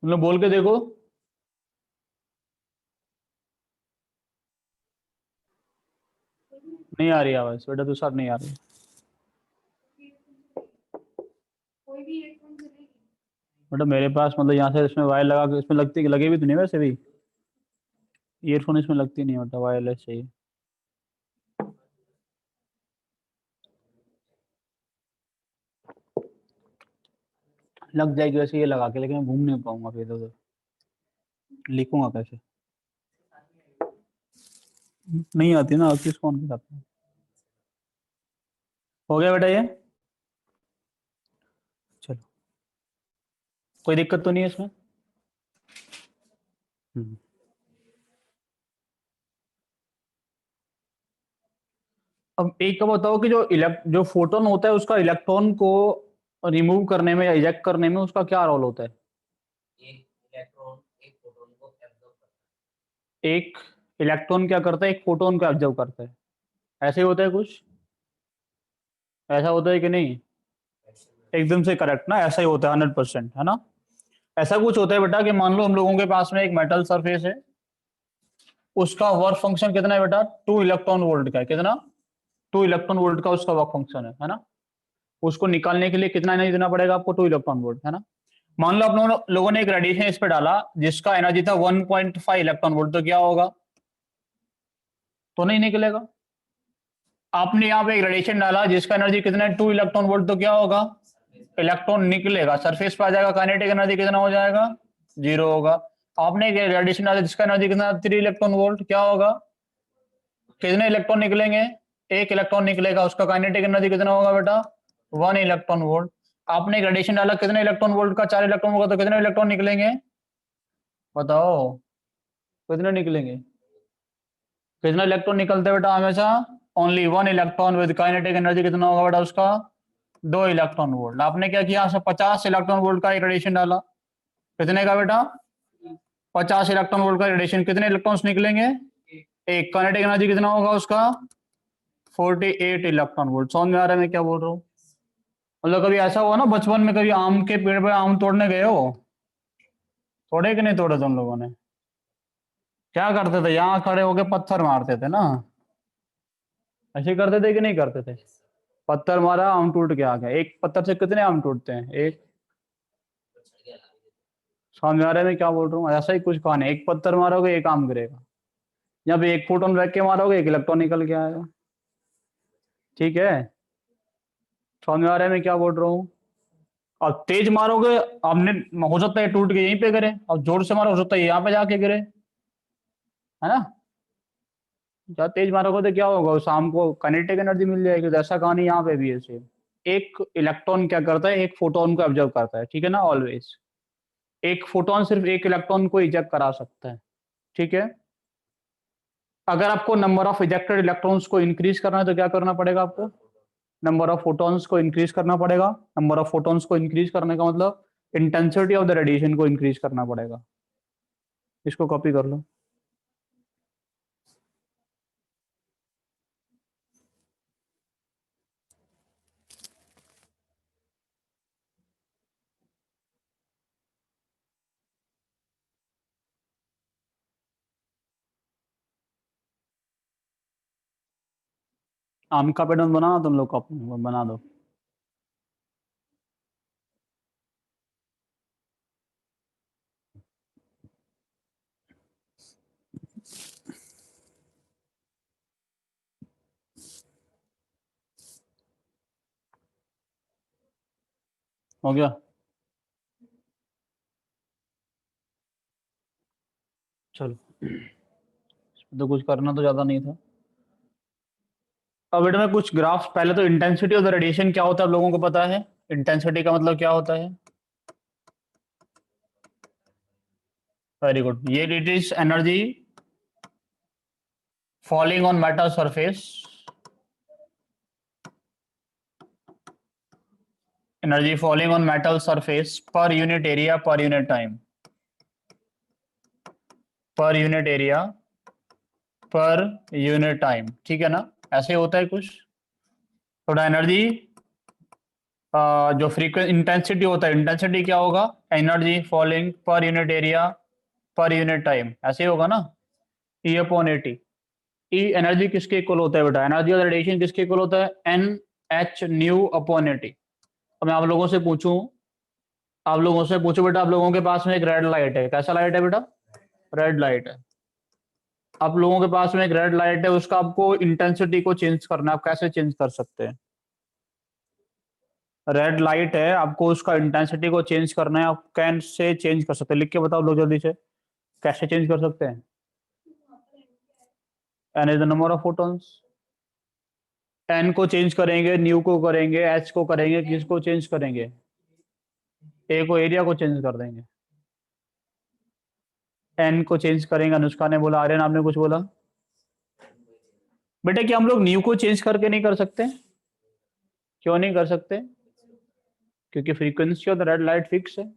तुम लोग बोल के देखो। नहीं आ रही आवाज बेटा, तो सब नहीं आ रही बेटा मेरे पास, मतलब यहाँ से इसमें वायर लगा के इसमें लगती लगे भी तो नहीं, वैसे भी ईयरफोन इसमें लगती नहीं बेटा, वायरलेस चाहिए। लग जाएगी वैसे ये लगा के, लेकिन मैं घूम नहीं पाऊंगा फिर इधर उधर, लिखूंगा कैसे, नहीं आती ना किस फोन के साथ। हो गया बेटा ये, चलो कोई दिक्कत तो नहीं है इसमें। अब एक का बताओ कि जो फोटोन होता है उसका इलेक्ट्रॉन को रिमूव करने में या इजेक्ट करने में उसका क्या रोल होता है। एक इलेक्ट्रॉन क्या करता है, एक फोटोन को ऑब्जर्व करता है, ऐसे ही होता है कुछ, ऐसा होता है कि नहीं, एकदम से करेक्ट ना, ऐसा ही होता है 100%, है ना। ऐसा कुछ होता है बेटा कि मान लो हम लोगों के पास में एक मेटल सरफेस है, उसका वर्क फंक्शन कितना है बेटा, 2 इलेक्ट्रॉन वोल्ट का है। कितना, 2 इलेक्ट्रॉन वोल्ट का उसका वर्क फंक्शन है ना। उसको निकालने के लिए कितना एनर्जी देना पड़ेगा आपको, 2 इलेक्ट्रॉन वोल्ट, है ना। मान लो आप लोगों ने एक रेडिएशन इस पे डाला जिसका एनर्जी था 1.5 इलेक्ट्रॉन वोल्ट, तो क्या होगा, तो नहीं निकलेगा। आपने यहाँ पे एक रेडिएशन डाला जिसका एनर्जी कितना है, 2 इलेक्ट्रॉन वोल्ट, तो क्या होगा, इलेक्ट्रॉन निकलेगा, सरफेस पे आ जाएगा, काइनेटिक एनर्जी कितना हो जाएगा, 0 होगा। आपने एक रेडिएशन डाला जिसका एनर्जी कितना, 3 इलेक्ट्रॉन वोल्ट, क्या होगा, कितने इलेक्ट्रॉन निकलेंगे, 1 इलेक्ट्रॉन निकलेगा, उसका काइनेटिक एनर्जी कितना होगा बेटा, 1 इलेक्ट्रॉन वोल्ट। आपने एक रेडिएशन डाला कितने इलेक्ट्रॉन वोल्ट का, 4 इलेक्ट्रॉन होगा, तो कितने इलेक्ट्रॉन निकलेंगे, बताओ कितने निकलेंगे, कितना इलेक्ट्रॉन निकलते हैं बेटा हमेशा, only 1 electron with kinetic energy कितना होगा बेटा उसका, 2 इलेक्ट्रॉन वोल्ट। आपने क्या किया, 50 इलेक्ट्रॉन वोल्ट का एक रेडिएशन डाला, कितने का बेटा, 50 इलेक्ट्रॉन वोल्ट का रेडिएशन, कितने इलेक्ट्रॉन्स निकलेंगे, एक, काइनेटिक एनर्जी कितना होगा उसका, 48 इलेक्ट्रॉन वोल्ट। समझ में आ रहा है मैं क्या बोल रहा हूँ। मतलब कभी ऐसा हुआ ना बचपन में, कभी आम के पेड़ पे आम तोड़ने गए हो, तोड़े कि नहीं तोड़े तुम लोगों ने, क्या करते थे, यहाँ खड़े होके पत्थर मारते थे ना, ऐसे करते थे कि नहीं करते थे, पत्थर मारा, आम टूट के आ गया। एक पत्थर से कितने आम टूटते हैं? एक। समझ आ रहा है मैं क्या बोल रहा हूँ? ऐसा ही कुछ कहानी है, एक पत्थर मारोगे एक आम गिरेगा। जब एक फोटोन फेंक के मारोगे एक इलेक्ट्रॉन निकल के आएगा। ठीक है, समझ में आ रहा है मैं क्या बोल रहा हूँ? अब तेज मारोगे, आपने, हो सकता है टूट के यहीं पे गिरे, अब जोर से मारो हो सकता है यहाँ पे जाके गिरे, है ना? जब तेज मारोगे तो क्या होगा, शाम को काइनेटिक एनर्जी मिल जाएगी। तो ऐसा कहानी यहाँ पे भी है सेम। एक इलेक्ट्रॉन क्या करता है, एक फोटोन को ऑब्जर्व करता है, ठीक है ना, ऑलवेज। एक फोटोन सिर्फ एक इलेक्ट्रॉन को इजेक्ट करा सकता है, ठीक है। अगर आपको नंबर ऑफ इजेक्टेड इलेक्ट्रॉन्स को इंक्रीज करना है तो क्या करना पड़ेगा आपको? नंबर ऑफ फोटॉन्स को इंक्रीज करना पड़ेगा। नंबर ऑफ फोटॉन्स को इंक्रीज करने का मतलब इंटेंसिटी ऑफ द रेडिएशन को इंक्रीज करना पड़ेगा। इसको कॉपी कर लो। आम का पैटर्न बनाना तुम लोग, कॉपी बना दो। हो गया? चलो, तो कुछ करना तो ज्यादा नहीं था। अब बेटा मैं कुछ ग्राफ्स, पहले तो इंटेंसिटी ऑफ द रेडिएशन क्या होता है आप लोगों को पता है? इंटेंसिटी का मतलब क्या होता है? वेरी गुड, ये it is energy falling on metal surface, energy falling on metal surface पर unit area per unit time, पर unit area per unit time, ठीक है ना? ऐसे होता है कुछ। थोड़ा एनर्जी, जो फ्रीक्वेंसी इंटेंसिटी होता है, इंटेंसिटी क्या होगा? Energy falling per unit area per unit time, ऐसे ही होगा ना? E upon A T. E energy किसके इक्वल होता है बेटा? एनर्जी ऑफ रेडिएशन किसके इक्वल होता है? N h nu upon A T. अब मैं आप लोगों से पूछूं, आप लोगों से पूछो बेटा, आप लोगों के पास में एक रेड लाइट है, कैसा लाइट है बेटा? रेड लाइट है। आप लोगों के पास में एक रेड लाइट है, उसका आपको इंटेंसिटी को चेंज करना है, आप कैसे चेंज कर सकते हैं? रेड लाइट है, आपको उसका इंटेंसिटी को चेंज करना है, आप कैसे चेंज कर सकते हैं? लिख के बताओ लोग जल्दी से, कैसे चेंज कर सकते हैं? N is the number of photons. N को चेंज करेंगे, न्यू को करेंगे, एच को करेंगे, किसको चेंज करेंगे? ए को, एरिया को चेंज कर देंगे। एन को चेंज करेंगे, अनुष्का ने बोला। आर्यन आपने कुछ बोला? बेटा क्या हम लोग न्यू को चेंज करके नहीं कर सकते? क्यों नहीं कर सकते? क्योंकि frequency of the red light fix है।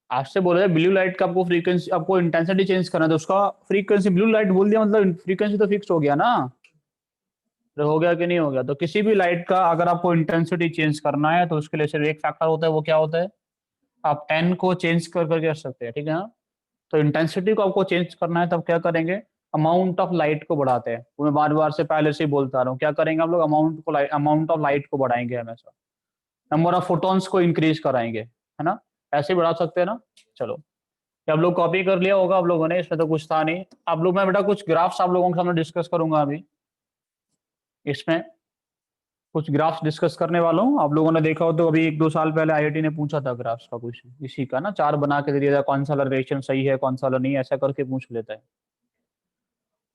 आज से बोला जाए ब्लू लाइट का आपको फ्रीक्वेंसी, आपको इंटेंसिटी चेंज करना है तो उसका फ्रीक्वेंसी, ब्लू लाइट बोल दिया मतलब फ्रीक्वेंसी तो फिक्स हो गया ना? तो हो गया कि नहीं हो गया? तो किसी भी लाइट का अगर आपको इंटेंसिटी चेंज करना है तो उसके लिए सिर्फ एक फैक्टर होता है, वो क्या होता है? आप एन को चेंज कर करके कर सकते हैं, ठीक है ना? तो इंटेंसिटी को आपको चेंज करना है तब क्या करेंगे? अमाउंट ऑफ लाइट को बढ़ाते हैं। वो मैं बार बार से पहले से ही बोलता रहा हूँ, क्या करेंगे आप लोग? अमाउंट ऑफ लाइट को बढ़ाएंगे हमेशा, नंबर ऑफ फोटॉन्स को इंक्रीज कराएंगे, है ना? ऐसे ही बढ़ा सकते हैं ना? चलो, ये आप लोग कॉपी कर लिया होगा आप लोगों ने, इसमें तो कुछ था नहीं। आप लोग, मैं बेटा कुछ ग्राफ्स आप लोगों के सामने डिस्कस करूंगा अभी। इसमें कुछ ग्राफ्स डिस्कस करने वाला हूँ। आप लोगों ने देखा हो तो अभी 1-2 साल पहले आईआईटी ने पूछा था ग्राफ्स का कुछ इसी का ना, चार बना के दे दिया था, कौन सा रिलेशन सही है कौन सा नहीं, ऐसा करके पूछ लेता है।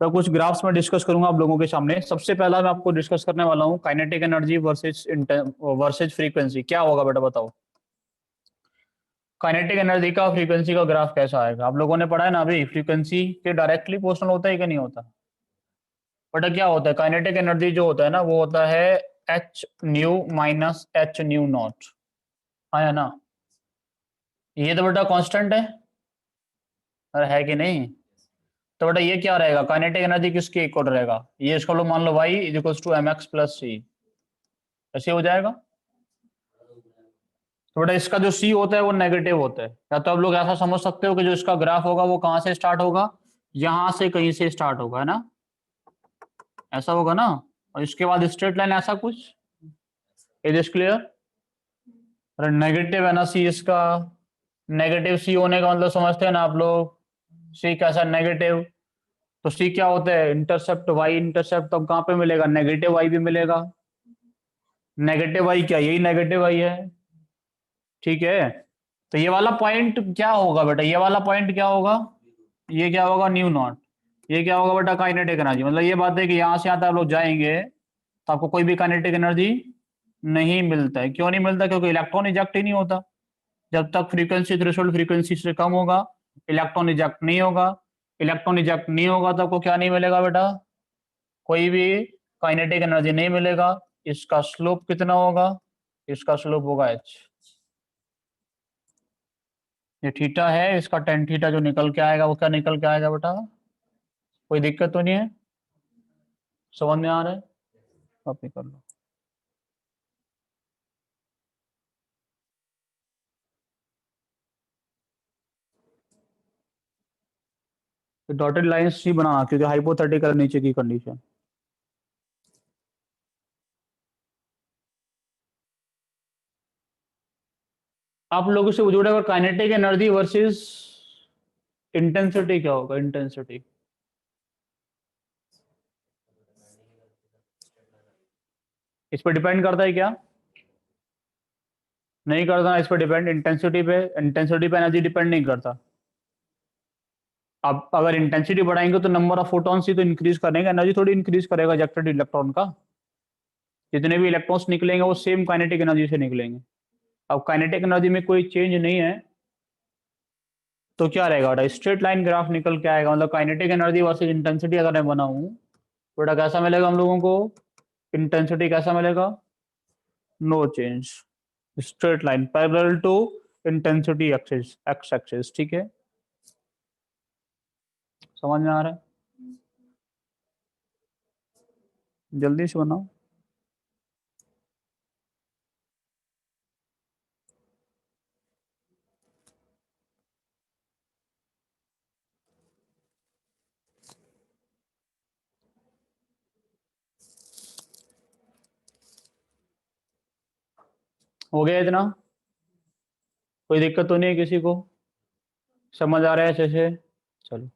तो कुछ ग्राफ्स में डिस्कस करूंगा आप लोगों के सामने। सबसे पहला मैं आपको डिस्कस करने वाला हूँ काइनेटिक एनर्जी वर्सेज फ्रीक्वेंसी। क्या होगा बेटा बताओ? काइनेटिक एनर्जी का फ्रीक्वेंसी का ग्राफ कैसा आएगा? आप लोगों ने पढ़ा है ना अभी, फ्रीक्वेंसी के डायरेक्टली प्रोपोर्शनल होता है कि नहीं होता? बट क्या होता है काइनेटिक एनर्जी जो होता है ना, वो होता है H nu minus H new not, आया ना? ये तो बेटा कांस्टेंट है, अरे है कि नहीं? तो बेटा ये क्या रहेगा? काइनेटिक एनर्जी किसके इक्वल रहेगा? ये इसको लो, मान लो y is equal to M X plus C, ऐसे हो जाएगा। तो बेटा इसका जो c होता है वो नेगेटिव होता है। या तो आप लोग ऐसा समझ सकते हो कि जो इसका ग्राफ होगा वो कहाँ से स्टार्ट होगा? यहां से कहीं से स्टार्ट होगा, है ना? ऐसा होगा ना? और इसके बाद स्ट्रेट लाइन ऐसा कुछ, इज दिस क्लियर? अरे नेगेटिव है ना सी इसका, नेगेटिव सी होने का मतलब समझते हैं ना आप लोग, सी कैसा नेगेटिव, तो सी क्या होता है इंटरसेप्ट वाई, इंटरसेप्ट तो कहाँ पे मिलेगा, नेगेटिव वाई भी मिलेगा, नेगेटिव वाई क्या, यही नेगेटिव वाई है, ठीक है। तो ये वाला पॉइंट क्या होगा बेटा, ये वाला पॉइंट क्या होगा, ये क्या होगा न्यू नॉट, ये क्या होगा बेटा काइनेटिक एनर्जी, मतलब ये बात है कि यहाँ से यहाँ तक आप लोग जाएंगे तो आपको कोई भी काइनेटिक एनर्जी नहीं मिलता है, क्यों नहीं मिलता, क्योंकि इलेक्ट्रॉन इजेक्ट ही नहीं होता, जब तक फ्रीक्वेंसी थ्रेशोल्ड फ्रीक्वेंसी से कम होगा इलेक्ट्रॉन इजेक्ट नहीं होगा, इलेक्ट्रॉन इजेक्ट नहीं होगा तो आपको क्या नहीं मिलेगा बेटा, कोई भी काइनेटिक एनर्जी नहीं मिलेगा। इसका स्लोप कितना होगा, इसका स्लोप होगा h, ये थीटा है, इसका टेन थीटा जो निकल के आएगा वो क्या निकल के आएगा बेटा, कोई दिक्कत तो नहीं है, समझ में आ रहा है, कॉपी कर लो। डॉटेड लाइंस ही बनाना क्योंकि हाइपोथेटिकल नीचे की कंडीशन। आप लोगों से जुड़ेगा काइनेटिक एनर्जी वर्सेस इंटेंसिटी क्या होगा, इंटेंसिटी इस पर डिपेंड करता है क्या, नहीं करता इस पर डिपेंड, इंटेंसिटी पे एनर्जी डिपेंड नहीं करता। आप अगर इंटेंसिटी बढ़ाएंगे तो नंबर ऑफ फोटॉन्स ही तो इंक्रीज करेंगे, एनर्जी थोड़ी इंक्रीज करेगा इजेक्टेड इलेक्ट्रॉन का, जितने भी इलेक्ट्रॉन्स निकलेंगे वो सेम काइनेटिक एनर्जी से निकलेंगे। अब काइनेटिक एनर्जी में कोई चेंज नहीं है तो क्या रहेगा बेटा, स्ट्रेट लाइन ग्राफ निकल के आएगा, मतलब काइनेटिक एनर्जी वर्सेस इंटेंसिटी अगर मैं बनाऊं बेटा कैसा मिलेगा हम लोगों को, इंटेंसिटी कैसा मिलेगा, no change, straight line parallel to intensity axis, x axis, ठीक है, समझ में आ रहा है, जल्दी से बनाओ। हो गया इतना, कोई दिक्कत तो नहीं है किसी को, समझ आ रहा है अच्छे से, चलो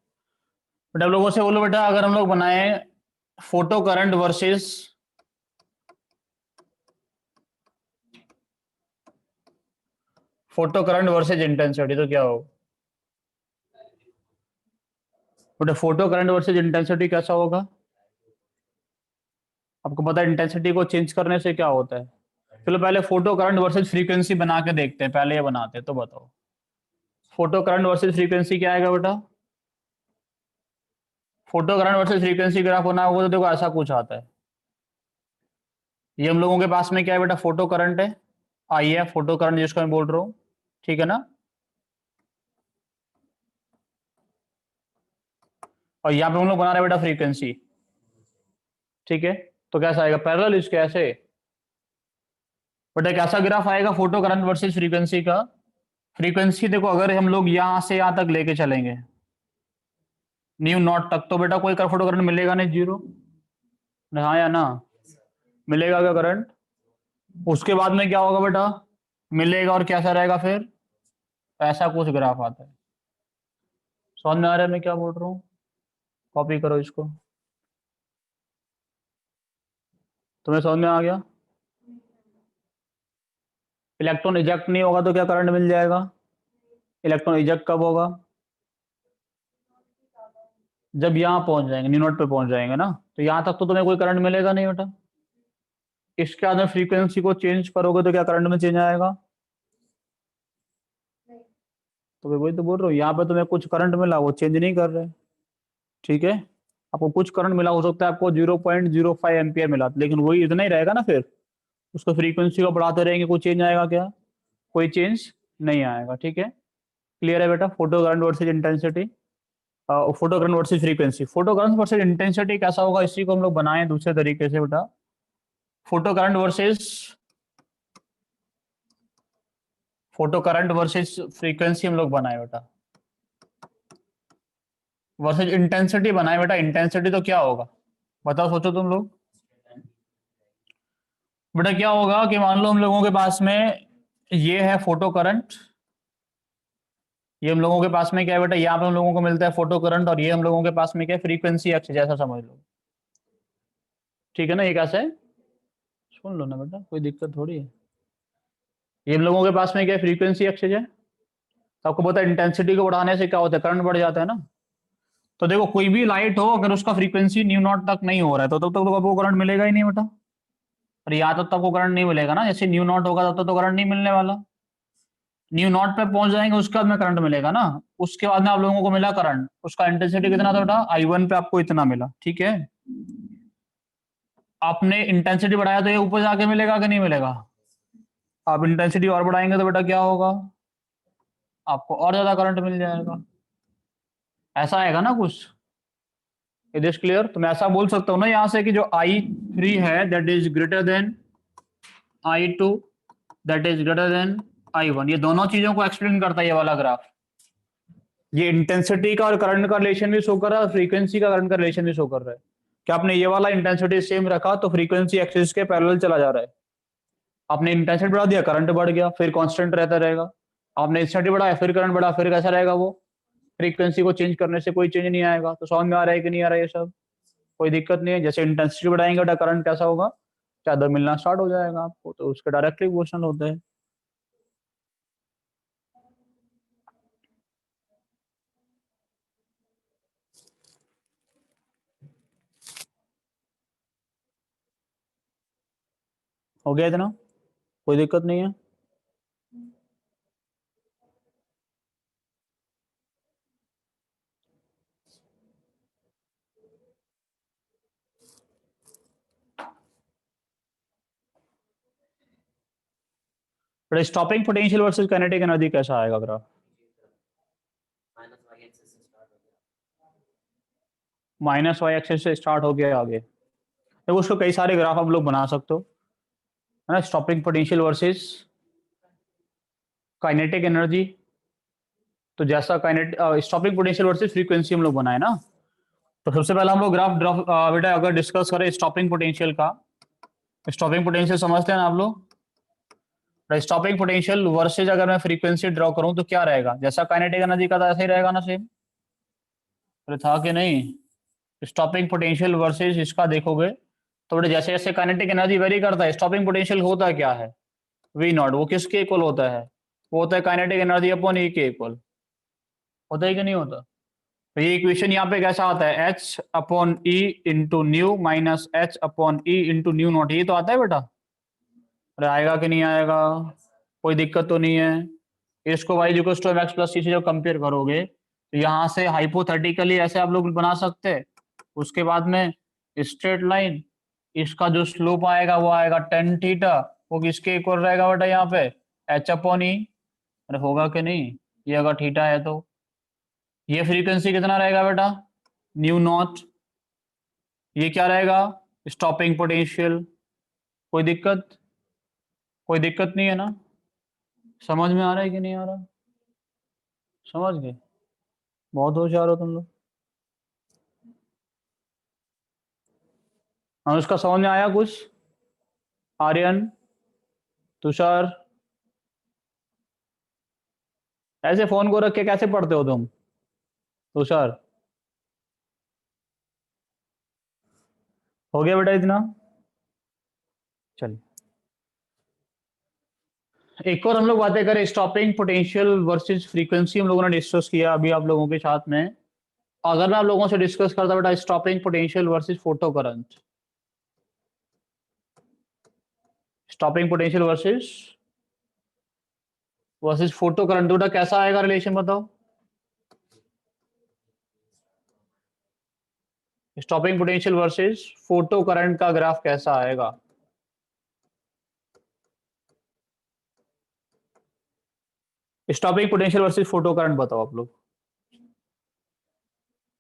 बेटा लोगों से बोलो बेटा, अगर हम लोग बनाए फोटो करंट वर्सेस इंटेंसिटी तो क्या होगा बेटा, फोटो करंट वर्सेस इंटेंसिटी कैसा होगा, आपको पता है इंटेंसिटी को चेंज करने से क्या होता है, चलो पहले फोटो करंट वर्सेस फ्रीक्वेंसी बना के देखते हैं, पहले ये बनाते हैं तो बताओ, फोटो करंट वर्सेस फ्रीक्वेंसी क्या आएगा बेटा, photo current versus frequency graph बना होगा तो देखो ऐसा कुछ आता है, ये हम लोगों के पास में क्या है बेटा, फोटो करंट है, आई है फोटो करंट जिसको मैं बोल रहा हूँ, ठीक है ना, और यहाँ पे हम लोग बना रहे हैं बेटा फ्रीक्वेंसी, ठीक है, तो कैसा आएगा पैरेलल इसके ऐसे, बेटा कैसा ग्राफ आएगा फोटो करंट वर्सेस फ्रीक्वेंसी का, फ्रीक्वेंसी देखो अगर हम लोग यहाँ से यहाँ तक लेके चलेंगे न्यू नॉट तक तो बेटा कोई फोटो करंट मिलेगा नहीं, जीरो, हाँ या ना, मिलेगा क्या करंट, उसके बाद में क्या होगा बेटा, मिलेगा और कैसा रहेगा फिर, ऐसा कुछ ग्राफ आता है, समझ में आ रहा है मैं क्या बोल रहा हूँ, कॉपी करो इसको, तुम्हें समझ में आ गया, इलेक्ट्रॉन इजेक्ट नहीं होगा तो क्या करंट मिल जाएगा, इलेक्ट्रॉन इजेक्ट कब होगा, जब यहाँ पहुंच जाएंगे न्यू नॉट पे पहुंच जाएंगे ना, तो यहाँ तक तो तुम्हें कोई करंट मिलेगा नहीं बेटा, इसके बाद में फ्रीक्वेंसी को चेंज करोगे तो क्या करंट में चेंज आएगा, तो मैं वही तो बोल रहा हूँ, यहाँ पे तुम्हें कुछ करंट मिला वो चेंज नहीं कर रहे, ठीक है, आपको कुछ करंट मिला, हो सकता है आपको 0.05 एम्पियर मिला, लेकिन वही इतना ही रहेगा ना, फिर उसको फ्रीक्वेंसी को बढ़ाते रहेंगे, कोई चेंज आएगा क्या, कोई चेंज नहीं आएगा, ठीक है, क्लियर है बेटा, photo current versus intensity, photo current versus frequency, photo current versus intensity कैसा होगा, इसी को हम लोग बनाए दूसरे तरीके से बेटा, फोटो करंट वर्सेज फ्रीक्वेंसी हम लोग बनाए बेटा, वर्सेज इंटेंसिटी बनाए बेटा, इंटेंसिटी तो क्या होगा बताओ, सोचो तुम लोग, बेटा क्या होगा कि मान लो हम लोगों के पास में ये है फोटो करंट, ये हम लोगों के पास में क्या है बेटा, यहाँ पे हम लोगों को मिलता है फोटो करंट, और ये हम लोगों के पास में क्या है, फ्रीक्वेंसी एक्स जैसा समझ लो। ठीक है ना, ये कैसे है, सुन लो ना बेटा, कोई दिक्कत थोड़ी है। ये हम लोगों के पास में क्या है, फ्रीक्वेंसी एक्स है। तो आपको पता है इंटेंसिटी को बढ़ाने से क्या होता है, करंट बढ़ जाता है ना। तो देखो कोई भी लाइट हो, अगर उसका फ्रीक्वेंसी न्यू नॉट तक नहीं हो रहा है तो तब तक तो आपको करंट मिलेगा ही नहीं बेटा। और यहाँ तक तो आपको करंट नहीं मिलेगा ना, जैसे न्यू नॉट होगा तब तक तो करंट नहीं मिलने वाला। न्यू नॉट पे पहुंच जाएंगे उसके बाद में करंट मिलेगा ना। उसके बाद में आप लोगों को मिला करंट, उसका इंटेंसिटी कितना था बेटा, I1 पे आपको इतना मिला, ठीक है। आपने इंटेंसिटी बढ़ाया तो ये ऊपर जाके मिलेगा कि नहीं मिलेगा। आप इंटेंसिटी और बढ़ाएंगे तो बेटा क्या होगा, आपको और ज्यादा करंट मिल जाएगा। ऐसा आएगा ना कुछ। It is clear. तो मैं ऐसा बोल सकता हूँ ना यहाँ से कि जो I3 है that is greater than I2 that is greater than I1, ये दोनों चीजों को एक्सप्लेन करता है ये वाला ग्राफ। ये इंटेंसिटी का और करंट का रिलेशन भी शो कर रहा है, फ्रीक्वेंसी का करंट का रिलेशन भी शो कर रहा है। कि आपने ये वाला इंटेंसिटी सेम रखा तो फ्रीक्वेंसी एक्सिस के पैरेलल चला जा रहा है। आपने इंटेंसिटी बढ़ा दिया, करंट बढ़ गया, फिर कांस्टेंट रहता रहेगा। आपने इंटेंसिटी बढ़ाया, फिर करंट बढ़ा, फिर कैसा रहेगा वो, फ्रीक्वेंसी को चेंज करने से कोई चेंज नहीं आएगा। तो समझ में आ रहा है कि नहीं आ रहा है ये सब, कोई दिक्कत नहीं है। जैसे इंटेंसिटी बढ़ाएंगे बेटा करंट कैसा होगा, ज्यादा मिलना स्टार्ट हो जाएगा आपको, तो उसके डायरेक्टली क्वेश्चन होते हैं। हो गया इतना, कोई दिक्कत नहीं है। But stopping potential versus kinetic energy कैसा आएगा ग्राफ, माइनस वाई एक्सिस से स्टार्ट हो गया आगे। देखो उसको कई सारे ग्राफ हम लोग बना सकते हो, है ना। Stopping potential versus kinetic energy, तो जैसा काइनेट स्टॉपिंग पोटेंशियल वर्सेस फ्रीक्वेंसी हम लोग बनाए ना। तो सबसे पहले हम लोग ग्राफ ड्राफ बेटा अगर डिस्कस करें स्टॉपिंग पोटेंशियल का, स्टॉपिंग पोटेंशियल समझते हैं ना आप लोग। स्टॉपिंग पोटेंशियल वर्सेज अगर मैं फ्रीक्वेंसी ड्रॉ करूं तो क्या रहेगा, जैसा काइनेटिक एनर्जी का था ऐसा ही रहेगा ना सेम। अरे था कि नहीं। स्टॉपिंग पोटेंशियल वर्सेज इसका देखोगे तो बेटा जैसे जैसे काइनेटिक एनर्जी वेरी करता है, स्टॉपिंग पोटेंशियल होता क्या है, वी नॉट, वो किसके इक्वल होता है, वो होता है काइनेटिक एनर्जी अपॉन ई के इक्वल। होता है कि नहीं होता। तो ये इक्वेशन यहाँ पे कैसा आता है, h upon E into new minus H upon E into new not, ये तो आता है बेटा। अरे आएगा कि नहीं आएगा, कोई दिक्कत तो नहीं है। इसको Y equals to X plus C से जब कंपेयर करोगे तो यहाँ से हाइपोथेटिकली ऐसे आप लोग बना सकते हैं। उसके बाद में स्ट्रेट लाइन, इसका जो स्लोप आएगा वो आएगा टेन थीटा, वो किसके इक्वल रहेगा बेटा यहाँ पे, एच अपॉन ई। अरे होगा कि नहीं, ये अगर थीटा है तो ये फ्रीक्वेंसी कितना रहेगा बेटा, न्यू नॉट। ये क्या रहेगा, स्टॉपिंग पोटेंशियल। कोई दिक्कत, कोई दिक्कत नहीं है ना। समझ में आ रहा है कि नहीं आ रहा, समझ गए, बहुत होशियार हो तुम लोग। अनुष्का समझ में आया कुछ, आर्यन, तुषार, ऐसे फोन को रख के कैसे पढ़ते हो तुम, तुषार। हो गया बेटा इतना, चलिए एक और हम लोग बातें करें स्टॉपिंग पोटेंशियल वर्सेस फ्रीक्वेंसी, हम लोगों ने डिस्कस किया अभी आप लोगों के साथ में। अगर मैं आप लोगों से डिस्कस करता बेटा stopping potential versus photo current, stopping potential versus versus photo current, बेटा कैसा आएगा रिलेशन बताओ। Stopping potential versus photo current का ग्राफ कैसा आएगा। Stopping potential versus photo current बताओ आप लोग।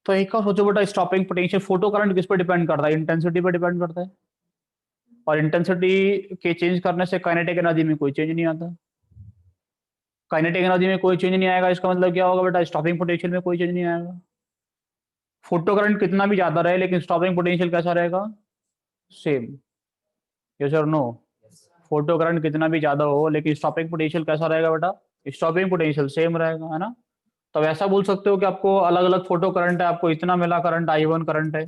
तो एक और सोचो बेटा, स्टॉपिंग पोटेंशियल फोटो करंट किस पर डिपेंड करता है, इंटेंसिटी पर डिपेंड करता है। और इंटेंसिटी के चेंज करने से काइनेटिक एनर्जी में कोई चेंज नहीं आता। काइनेटिक एनर्जी में कोई चेंज नहीं आएगा, इसका मतलब क्या होगा बेटा, स्टॉपिंग पोटेंशियल में कोई चेंज नहीं आएगा। फोटो करंट कितना भी ज्यादा रहे लेकिन स्टॉपिंग पोटेंशियल कैसा रहेगा, सेम। यस और नो, फोटो करंट कितना भी ज्यादा हो, लेकिन स्टॉपिंग पोटेंशियल कैसा रहेगा बेटा? स्टॉपिंग पोटेंशियल सेम रहेगा, है ना। तो ऐसा बोल सकते हो कि आपको अलग अलग फोटो करंट है, आपको इतना मिला करंट, I1 करंट है।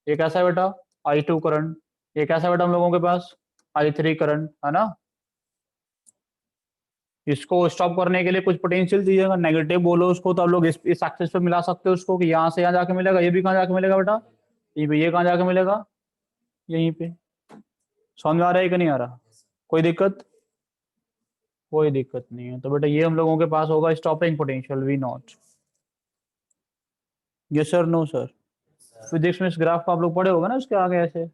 ये कैसा है बेटा? I2 current. ये कैसा है बेटा हम लोगों के पास? I3 करंट, है ना। इसको स्टॉप करने के लिए कुछ पोटेंशियल दीजिएगा, नेगेटिव बोलो उसको तो आप लोग इस एक्सिस पे मिला सकते हो उसको, कि यहाँ से यहाँ जाके मिलेगा, ये भी कहाँ जाके मिलेगा बेटा? यहीं पे। ये कहाँ जाके मिलेगा? यहीं पे। समझ में आ रहा है कि नहीं आ रहा? कोई दिक्कत? कोई दिक्कत नहीं है। तो बेटा ये हम लोगों के पास होगा stopping potential V0। Yes sir, no sir? Physics में इस ग्राफ को आप लोग पढ़े होगा ना, उसके आगे ऐसे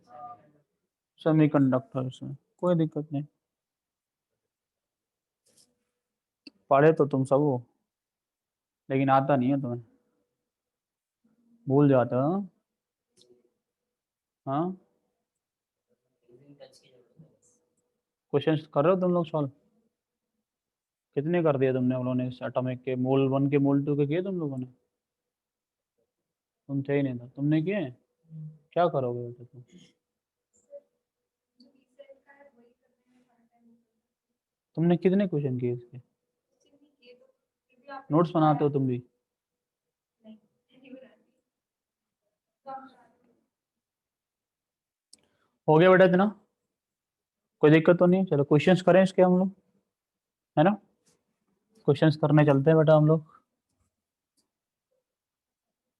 सेमीकंडक्टर्स में। कोई दिक्कत नहीं, पढ़े तो तुम सब हो, लेकिन आता नहीं है तुम्हें, भूल जाते हो। हाँ, क्वेश्चन कर रहे हो तुम लोग सॉल्व? कितने कर दिए तुमने उन्होंने ने एटॉमिक के मोल 1 के मोल 2 के किए तुम लोगों ने? तुम थे ही नहीं था, तुमने किए? क्या करोगे बेटा तुम? तुमने कितने क्वेश्चन किए इसके? नोट्स बनाते हो तुम भी? हो गया बेटा इतना? कोई दिक्कत तो नहीं? चलो क्वेश्चंस करें इसके हम लोग, है ना। क्वेश्चंस करने चलते हैं बेटा हम लोग,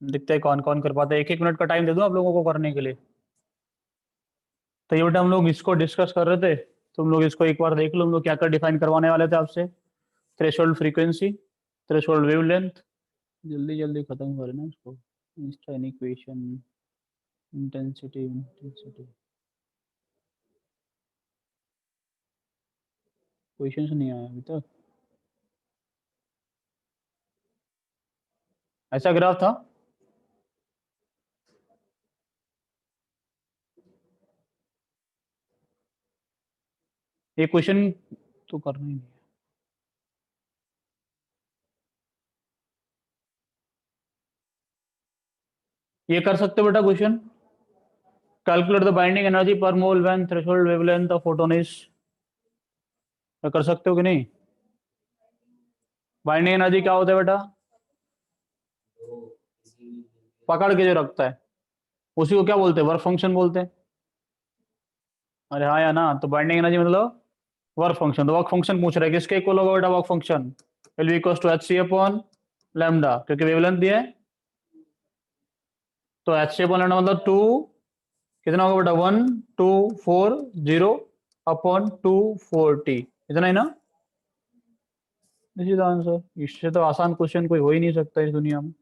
देखते हैं कौन कौन कर पाते हैं। 1-1 मिनट का टाइम दे दूं आप लोगों को करने के लिए। तो ये बेटा हम लोग इसको डिस्कस कर रहे थे, तुम लोग इसको एक बार देख लो, हम लोग क्या क्या डिफाइन करवाने वाले थे आपसे। थ्रेशोल्ड फ्रीक्वेंसी, थ्रेशोल्ड वेवलेंथ, जल्दी जल्दी खत्म करें ना इसको। इंस्टाइन इक्वेशन, इंटेंसिटी क्वेश्चन नहीं आया अभी तक। ऐसा ग्राफ था? ये क्वेश्चन तो करना ही नहीं है। ये कर सकते हो बेटा question, calculate the binding energy per mole when threshold wavelength of photon is. कर सकते हो कि नहीं? बाइंडिंग एनर्जी क्या होता है बेटा? पकड़ के जो रखता है उसी को क्या बोलते हैं? वर्क फंक्शन बोलते हैं। अरे हाँ या ना? तो बाइंडिंग एनर्जी मतलब वर्क फंक्शन। तो वर्क फंक्शन पूछ रहे हैं किसके इक्वल होगा बेटा work function? Will be equals to Hc upon lambda, क्योंकि वेवलेंथ दिया है। तो Hc अपॉन लैम्डा मतलब 2, कितना होगा बेटा? 1240 अपॉन 240, इतना ही ना? This is answer. इससे तो आसान क्वेश्चन कोई हो ही नहीं सकता इस दुनिया में।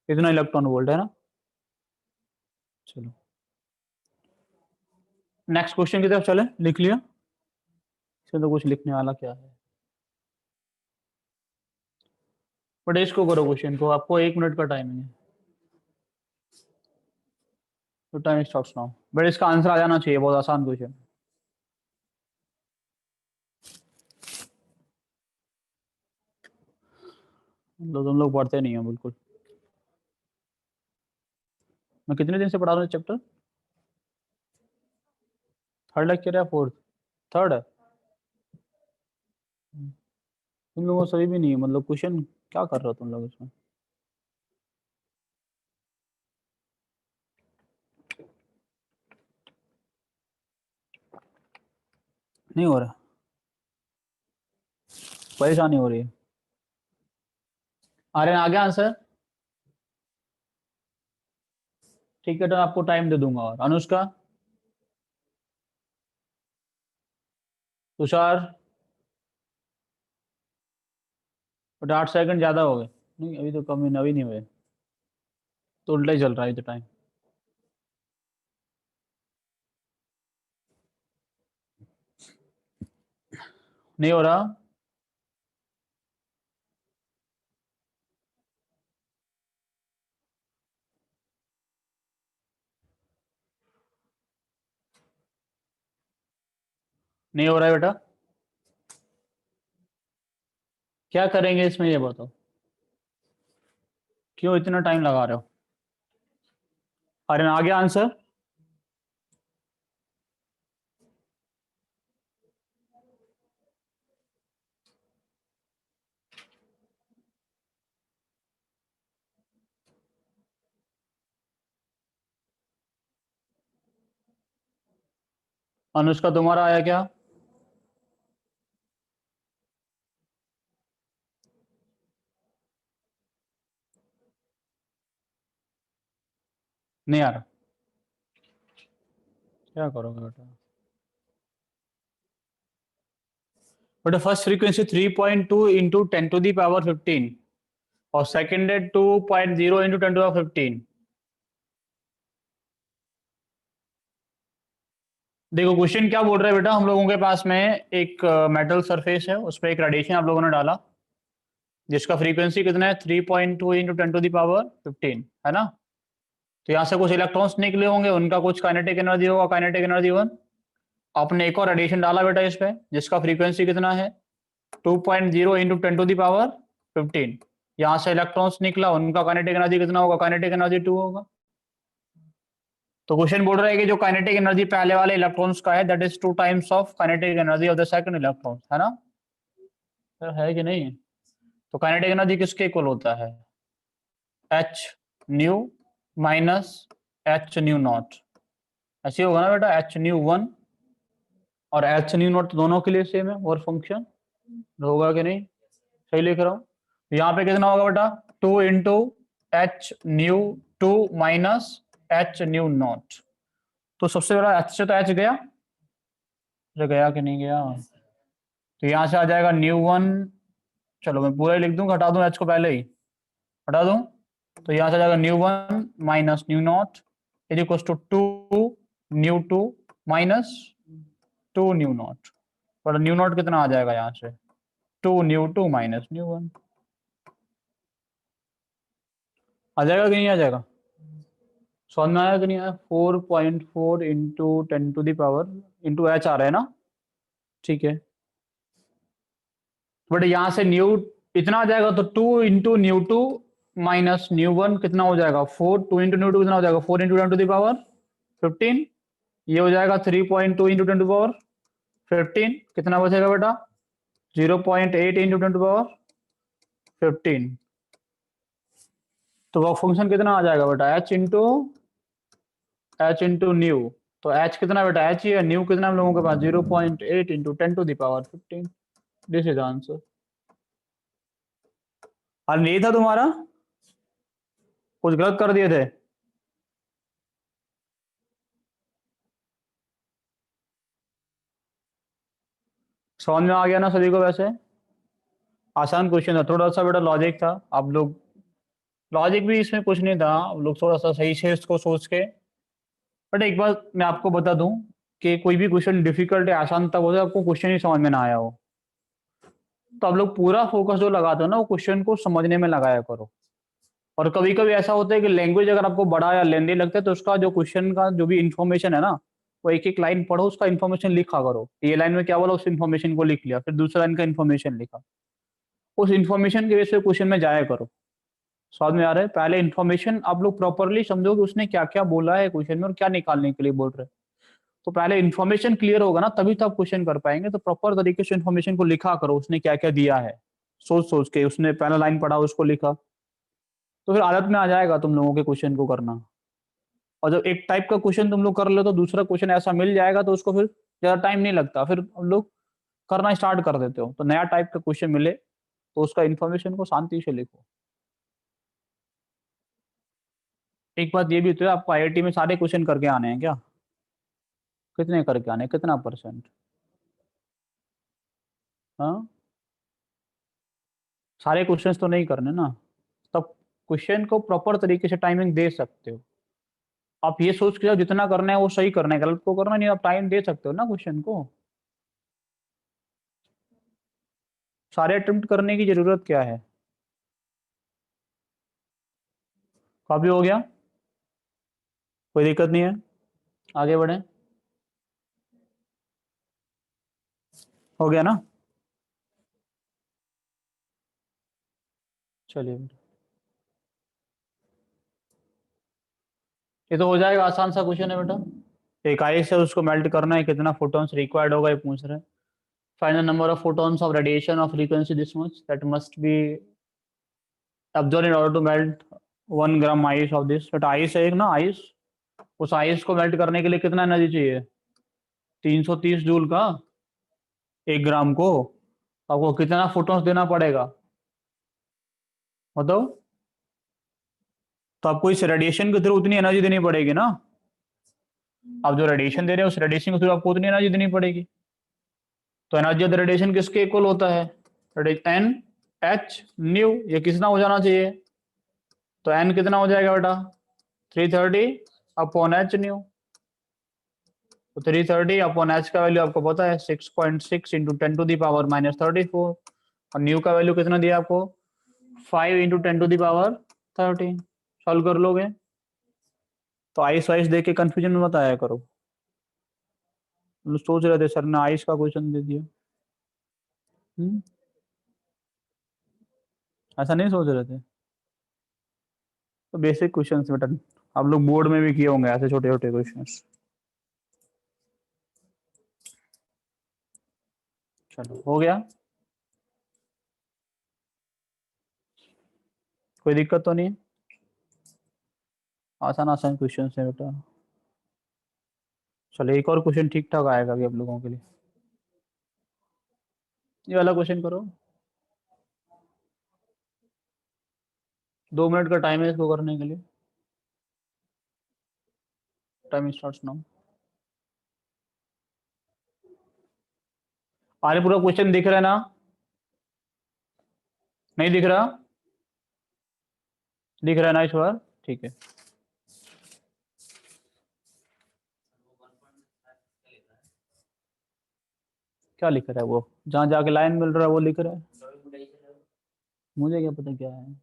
इतना इलेक्ट्रॉन वोल्ट है ना। चलो नेक्स्ट क्वेश्चन की तरफ चले। लिख लिया? इसमें तो कुछ लिखने वाला क्या है? बट इसको करो क्वेश्चन को, आपको 1 मिनट का टाइम है। तो टाइम स्टार्ट्स नाउ। बट इसका आंसर आ जाना चाहिए, बहुत आसान क्वेश्चन। तुम लोग पढ़ते नहीं हो बिल्कुल। मैं कितने दिन से पढ़ा रहा हूँ चैप्टर? थर्ड लेक्चर या फोर्थ? थर्ड है। तुम लोगों को सही भी नहीं है, मतलब क्वेश्चन क्या कर रहे हो तुम लोग इसमें? नहीं हो रहा? परेशानी हो रही है? आ रहे हैं आगे आंसर? ठीक है, तो आपको टाइम दे दूंगा। और अनुष्का, तुषार, बट 8 सेकंड ज्यादा हो गए। नहीं अभी तो कम ही, अभी नहीं हुए, तो उल्टा ही चल रहा है तो टाइम। नहीं हो रहा? नहीं हो रहा है बेटा? क्या करेंगे इसमें ये बताओ, क्यों इतना टाइम लगा रहे हो? अरे आगे आंसर। अनुष्का तुम्हारा आया क्या? नहीं यार, क्या करोगे बेटा? बेटा फर्स्ट फ्रीक्वेंसी 3.2 इंटू 10⁻15 और सेकेंड है 2.0 इंटू 10⁻15। देखो क्वेश्चन क्या बोल रहा है बेटा, हम लोगों के पास में एक मेटल सरफेस है, उस पर एक रेडिएशन आप लोगों ने डाला जिसका फ्रीक्वेंसी कितना है 3.2 इंटू 10⁻15 है ना। तो यहाँ से कुछ इलेक्ट्रॉन्स निकले होंगे, उनका कुछ काइनेटिक एनर्जी होगा, काइनेटिक एनर्जी 1। आपने एक और रेडिएशन डाला बेटा इस पे जिसका फ्रीक्वेंसी कितना है 2.0 इंटू 10⁻15। यहाँ से इलेक्ट्रॉन्स निकला, उनका काइनेटिक एनर्जी कितना होगा, काइनेटिक एनर्जी 2 होगा। तो क्वेश्चन बोल रहा है कि जो काइनेटिक एनर्जी पहले वाले इलेक्ट्रॉन्स का है that is 2 times of kinetic energy of the second electron, है ना। तो है कि नहीं? तो काइनेटिक एनर्जी किसके इक्वल होता है, H nu minus H new not. ऐसे होगा ना बेटा, एच न्यू 1 और एच न्यू नॉट दोनों के लिए सेम है और फंक्शन होगा कि नहीं? सही लिख रहा हूँ। यहाँ पे कितना होगा बेटा 2 into H new 2 minus H new not. तो सबसे बड़ा एच से तो एच गया, तो गया कि नहीं गया? तो यहाँ से आ जाएगा न्यू 1, चलो मैं पूरा ही लिख दूँ, हटा दूँ एच को पहले ही हटा दूँ। तो यहाँ से आ जाएगा nu 1 minus nu naught is equal to 2 nu 2 minus 2 nu naught. पर न्यू नॉट कितना आ जाएगा यहाँ से 2 न्यू 2 माइनस न्यू 1। आ जाएगा कि नहीं आ जाएगा? समझ में आया कि नहीं आया? 4.4 इंटू 10⁻, इंटू एच आ रहा है ना, ठीक है। बट यहाँ से न्यू इतना आ जाएगा तो 2 इंटू न्यू 2 माइनस न्यू 1 कितना हो जाएगा 4, 2 इंटू न्यू 2 कितना हो जाएगा 4 इंटू 10⁻15। ये हो जाएगा 3.2 इंटू 10⁻15। कितना बचेगा बेटा 0.8 इंटू 10⁻15। तो वर्क फंक्शन कितना आ जाएगा बेटा एच इंटू न्यू। तो एच कितना बेटा एच ही है, न्यू कितना हम लोगों के पास 0.8 इंटू 10⁻15। This is answer. और नहीं था तुम्हारा, कुछ गलत कर दिए थे? समझ में आ गया ना सभी को? वैसे आसान क्वेश्चन था, थोड़ा सा बेटा लॉजिक था। आप लोग लॉजिक भी इसमें कुछ नहीं था, आप लोग थोड़ा सा सही से इसको सोच के। बट एक बात मैं आपको बता दूं कि कोई भी क्वेश्चन डिफिकल्ट या आसान तब होता है आपको क्वेश्चन ही समझ में ना आया हो। तो आप लोग पूरा फोकस जो लगाते हो ना वो क्वेश्चन को समझने में लगाया करो। और कभी कभी ऐसा होता है कि लैंग्वेज अगर आपको बड़ा या लेंदी लगता है तो उसका जो क्वेश्चन का जो भी इंफॉर्मेशन है ना, वो एक एक लाइन पढ़ो, उसका इन्फॉर्मेशन लिखा करो। ये लाइन में क्या बोला उस इन्फॉर्मेशन को लिख लिया, फिर दूसरा लाइन का इन्फॉर्मेशन लिखा, उस इन्फॉर्मेशन के बेस पे क्वेश्चन में जाया करो। समझ में आ रहा है? पहले इन्फॉर्मेशन आप लोग प्रॉपरली समझो कि उसने क्या क्या बोला है क्वेश्चन में और क्या निकालने के लिए बोल रहे हैं। तो पहले इन्फॉर्मेशन क्लियर होगा ना तभी तो आप क्वेश्चन कर पाएंगे। तो प्रॉपर तरीके से इन्फॉर्मेशन को लिखा करो, उसने क्या क्या दिया है सोच सोच के। उसने पहला लाइन पढ़ा उसको लिखा, तो फिर आदत में आ जाएगा तुम लोगों के क्वेश्चन को करना। और जब एक टाइप का क्वेश्चन तुम लोग कर लो तो दूसरा क्वेश्चन ऐसा मिल जाएगा तो उसको फिर ज्यादा टाइम नहीं लगता, फिर हम लोग करना स्टार्ट कर देते हो। तो नया टाइप का क्वेश्चन मिले तो उसका इन्फॉर्मेशन को शांति से लिखो। एक बात ये भी तो है, आपको आईआईटी में सारे क्वेश्चन करके आने हैं क्या? कितने करके आने हैं? कितना परसेंट? हाँ, सारे क्वेश्चंस तो नहीं करने ना। तब क्वेश्चन को प्रॉपर तरीके से टाइमिंग दे सकते हो। आप ये सोच के जाओ जितना करना है वो सही करना है, गलत को करना नहीं। आप टाइम दे सकते हो ना क्वेश्चन को। सारे अटेम्प्ट करने की जरूरत क्या है? काफी हो गया, कोई दिक्कत नहीं है, आगे बढ़े। हो गया ना? चलिए, ये तो हो जाएगा, आसान सा क्वेश्चन है बेटा। एक आइस है उसको मेल्ट करना है, कितना फोटॉन्स रिक्वायर्ड होगा ये पूछ रहे हैं। Final number of photons of radiation of frequency this much that must be absorb in order to melt 1 gram ice of this. But ice है एक ना, आइस, उस आइस को मेल्ट करने के लिए कितना एनर्जी चाहिए? 330 जूल का 1 ग्राम को, आपको कितना फोटॉन्स देना पड़ेगा बताओ। तो आपको इस रेडिएशन के थ्रू उतनी एनर्जी देनी पड़ेगी ना, आप जो रेडिएशन दे रहे हैं उस रेडिएशन के थ्रू आपको उतनी एनर्जी देनी पड़ेगी। तो एनर्जी ऑफ द रेडिएशन किसके इक्वल होता है, एन एच न्यू, ये कितना हो जाना चाहिए, तो एन कितना हो जाएगा बेटा 330 अपॉन एच न्यू। तो 330 अपॉन एच का वैल्यू आपको पता है 6.6 इंटू 10⁻34, और न्यू का वैल्यू कितना दिया आपको 5 इंटू 10⁻13। सॉल्व कर लोगे तो आइस वाइस देख के कंफ्यूजन में मत आया करो, सोच रहे थे सर ने आइस का क्वेश्चन दे दिया। ऐसा नहीं सोच रहे थे, तो बेसिक क्वेश्चन बेटा, आप लोग बोर्ड में भी किए होंगे ऐसे छोटे छोटे क्वेश्चन। चलो हो गया, कोई दिक्कत तो नहीं है, आसान आसान क्वेश्चन है बेटा। चलो एक और क्वेश्चन ठीक ठाक आएगा अभी आप लोगों के लिए, ये वाला क्वेश्चन करो, 2 मिनट का टाइम है इसको करने के लिए, टाइम स्टार्ट्स नाउ। आगे पूरा क्वेश्चन दिख रहा है ना, नहीं दिख रहा, दिख रहा है ना इस बार, ठीक है। क्या लिख रहा है वो, जहां जाके लाइन मिल रहा है वो लिख रहा है, मुझे क्या पता क्या है,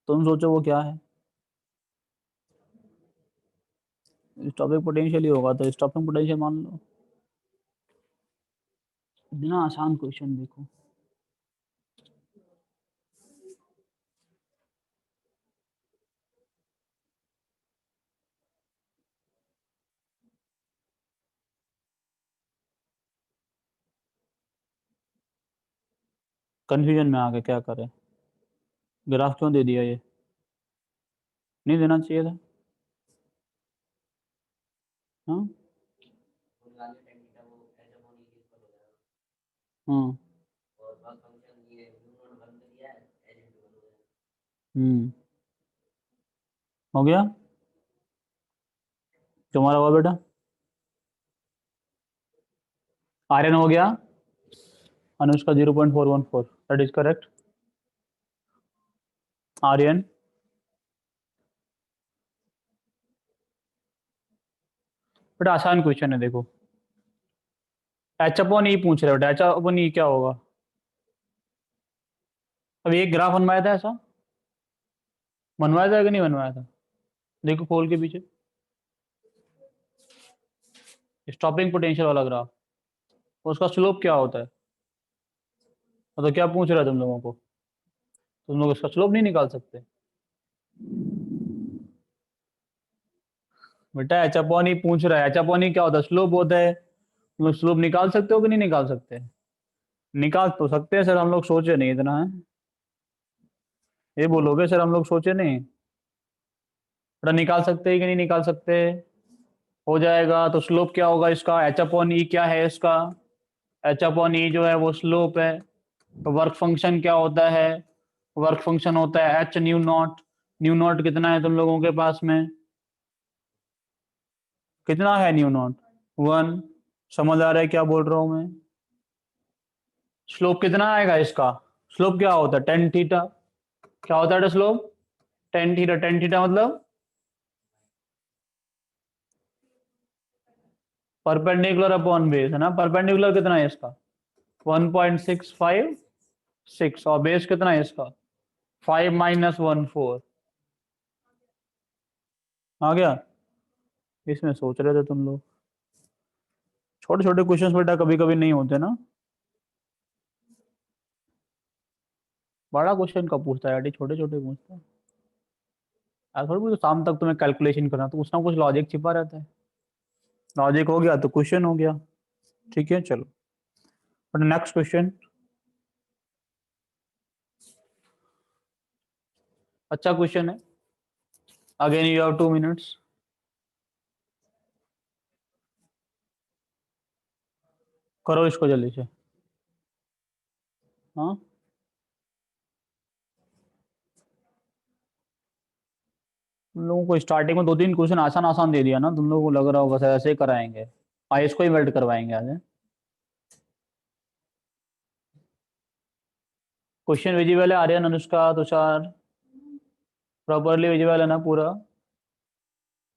तुम सोचो वो क्या है। स्टॉपिंग पोटेंशियल ही होगा, तो स्टॉपिंग पोटेंशियल मान लो। इतना आसान क्वेश्चन देखो, कंफ्यूजन में आके क्या करे, ग्राफ क्यों दे दिया, ये नहीं देना चाहिए था। हाँ हाँ हो गया, तुम्हारा हुआ बेटा, आर्यन हो गया, Anushka 0.414, that is correct. Aryan बेटा आसान क्वेश्चन है देखो, एच अपॉन ई पूछ रहे हो बेटा, एच अपॉन ई क्या होगा, अब एक ग्राफ बनवाया था ऐसा, बनवाया था कि नहीं बनवाया था, देखो खोल के पीछे, स्टॉपिंग पोटेंशियल वाला ग्राफ, उसका स्लोप क्या होता है, तो क्या पूछ रहा है तुम लोगों को, तुम लोग इसका स्लोप नहीं निकाल सकते बेटा, एच अपॉन ई पूछ रहा है, एच अपॉन ई क्या होता है, स्लोप होता है, तुम लोग स्लोप निकाल सकते हो कि नहीं निकाल सकते, निकाल तो सकते हैं सर, हम लोग सोचे नहीं इतना है, ये बोलोगे सर हम लोग सोचे नहीं, बेटा निकाल सकते हैं कि नहीं निकाल सकते, हो जाएगा, तो स्लोप क्या होगा इसका, एच अपॉन ई क्या है इसका, एच अपॉन ई जो है वो स्लोप है, तो वर्क फंक्शन क्या होता है, वर्क फंक्शन होता है H new not, new naught कितना है तुम लोगों के पास में, कितना है न्यू नॉट 1, समझ आ रहा है क्या बोल रहा हूं मैं, स्लोप कितना आएगा इसका, स्लोप क्या होता है टेन थीटा, क्या होता है slope tan theta, tan theta मतलब परपेंडिकुलर अपॉन बेस है ना, परपेंडिकुलर कितना है इसका 1.656, और बेस कितना है इसका 5 - 1 4, आ गया, इसमें सोच रहे थे तुम लोग, छोटे छोटे क्वेश्चंस बेटा कभी कभी नहीं होते ना, बड़ा क्वेश्चन कब पूछता है यार, छोटे छोटे पूछता है यार, थोड़ी बहुत शाम तक तुम्हें कैलकुलेशन करना, तो कुछ ना कुछ लॉजिक छिपा रहता है, लॉजिक हो गया तो क्वेश्चन हो गया, ठीक है चलो, बट नेक्स्ट क्वेश्चन, अच्छा क्वेश्चन है, अगेन यू हैव 2 मिनट्स, करो इसको जल्दी से। हाँ तुम लोगों को स्टार्टिंग में 2-3 क्वेश्चन आसान आसान दे दिया ना, तुम लोगों को लग रहा होगा सर ऐसे ही कराएंगे, हाँ इसको ही मेल्ट करवाएंगे आज। क्वेश्चन विजिबल है आर्यन, अनुष्का, तुषार, प्रॉपरली विजिबल है ना पूरा?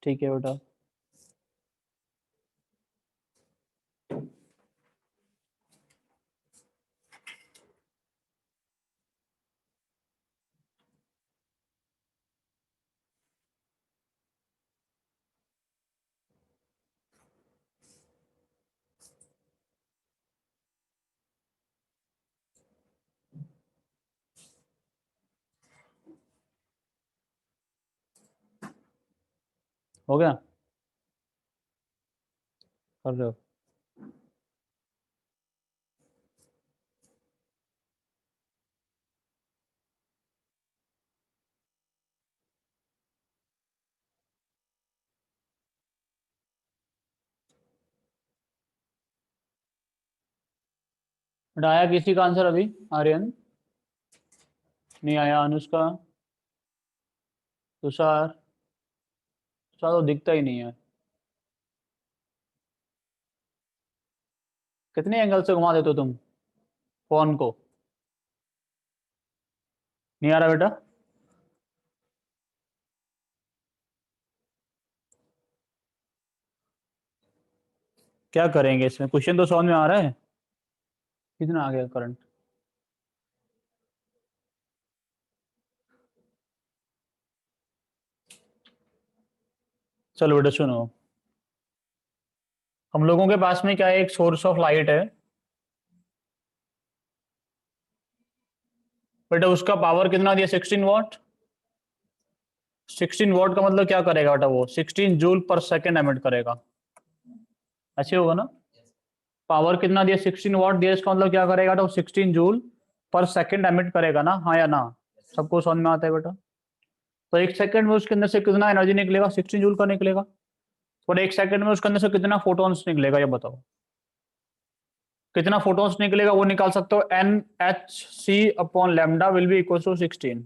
ठीक है बेटा। हो गया? कर रहे हो? बेटा आया किसी का आंसर अभी? आर्यन नहीं आया, अनुष्का, तुषार, तुषार तो दिखता ही नहीं है। कितने एंगल से घुमा देते हो तुम फोन को? नहीं आ रहा बेटा? क्या करेंगे इसमें, क्वेश्चन तो समझ में आ रहा है। कितना आ गया करंट? चलो बेटा सुनो, हम लोगों के पास में क्या है, एक सोर्स ऑफ लाइट है बेटा, उसका पावर कितना दिया, 16 वॉट। 16 वॉट का मतलब क्या करेगा बेटा, वो 16 जूल पर सेकेंड एमिट करेगा, ऐसे होगा ना? पावर कितना दिया, 16 वॉट दिया, इसका मतलब क्या करेगा तो 16 जूल पर सेकेंड एमिट करेगा ना, हाँ या ना? सबको समझ में आता है बेटा? तो एक सेकंड में उसके अंदर से कितना एनर्जी निकलेगा, 16 जूल का निकलेगा। और एक सेकंड में उसके अंदर से कितना फोटॉन्स निकलेगा, ये बताओ। कितना फोटॉन्स निकलेगा वो निकाल सकते हो, n h c upon lambda will be equal to 16।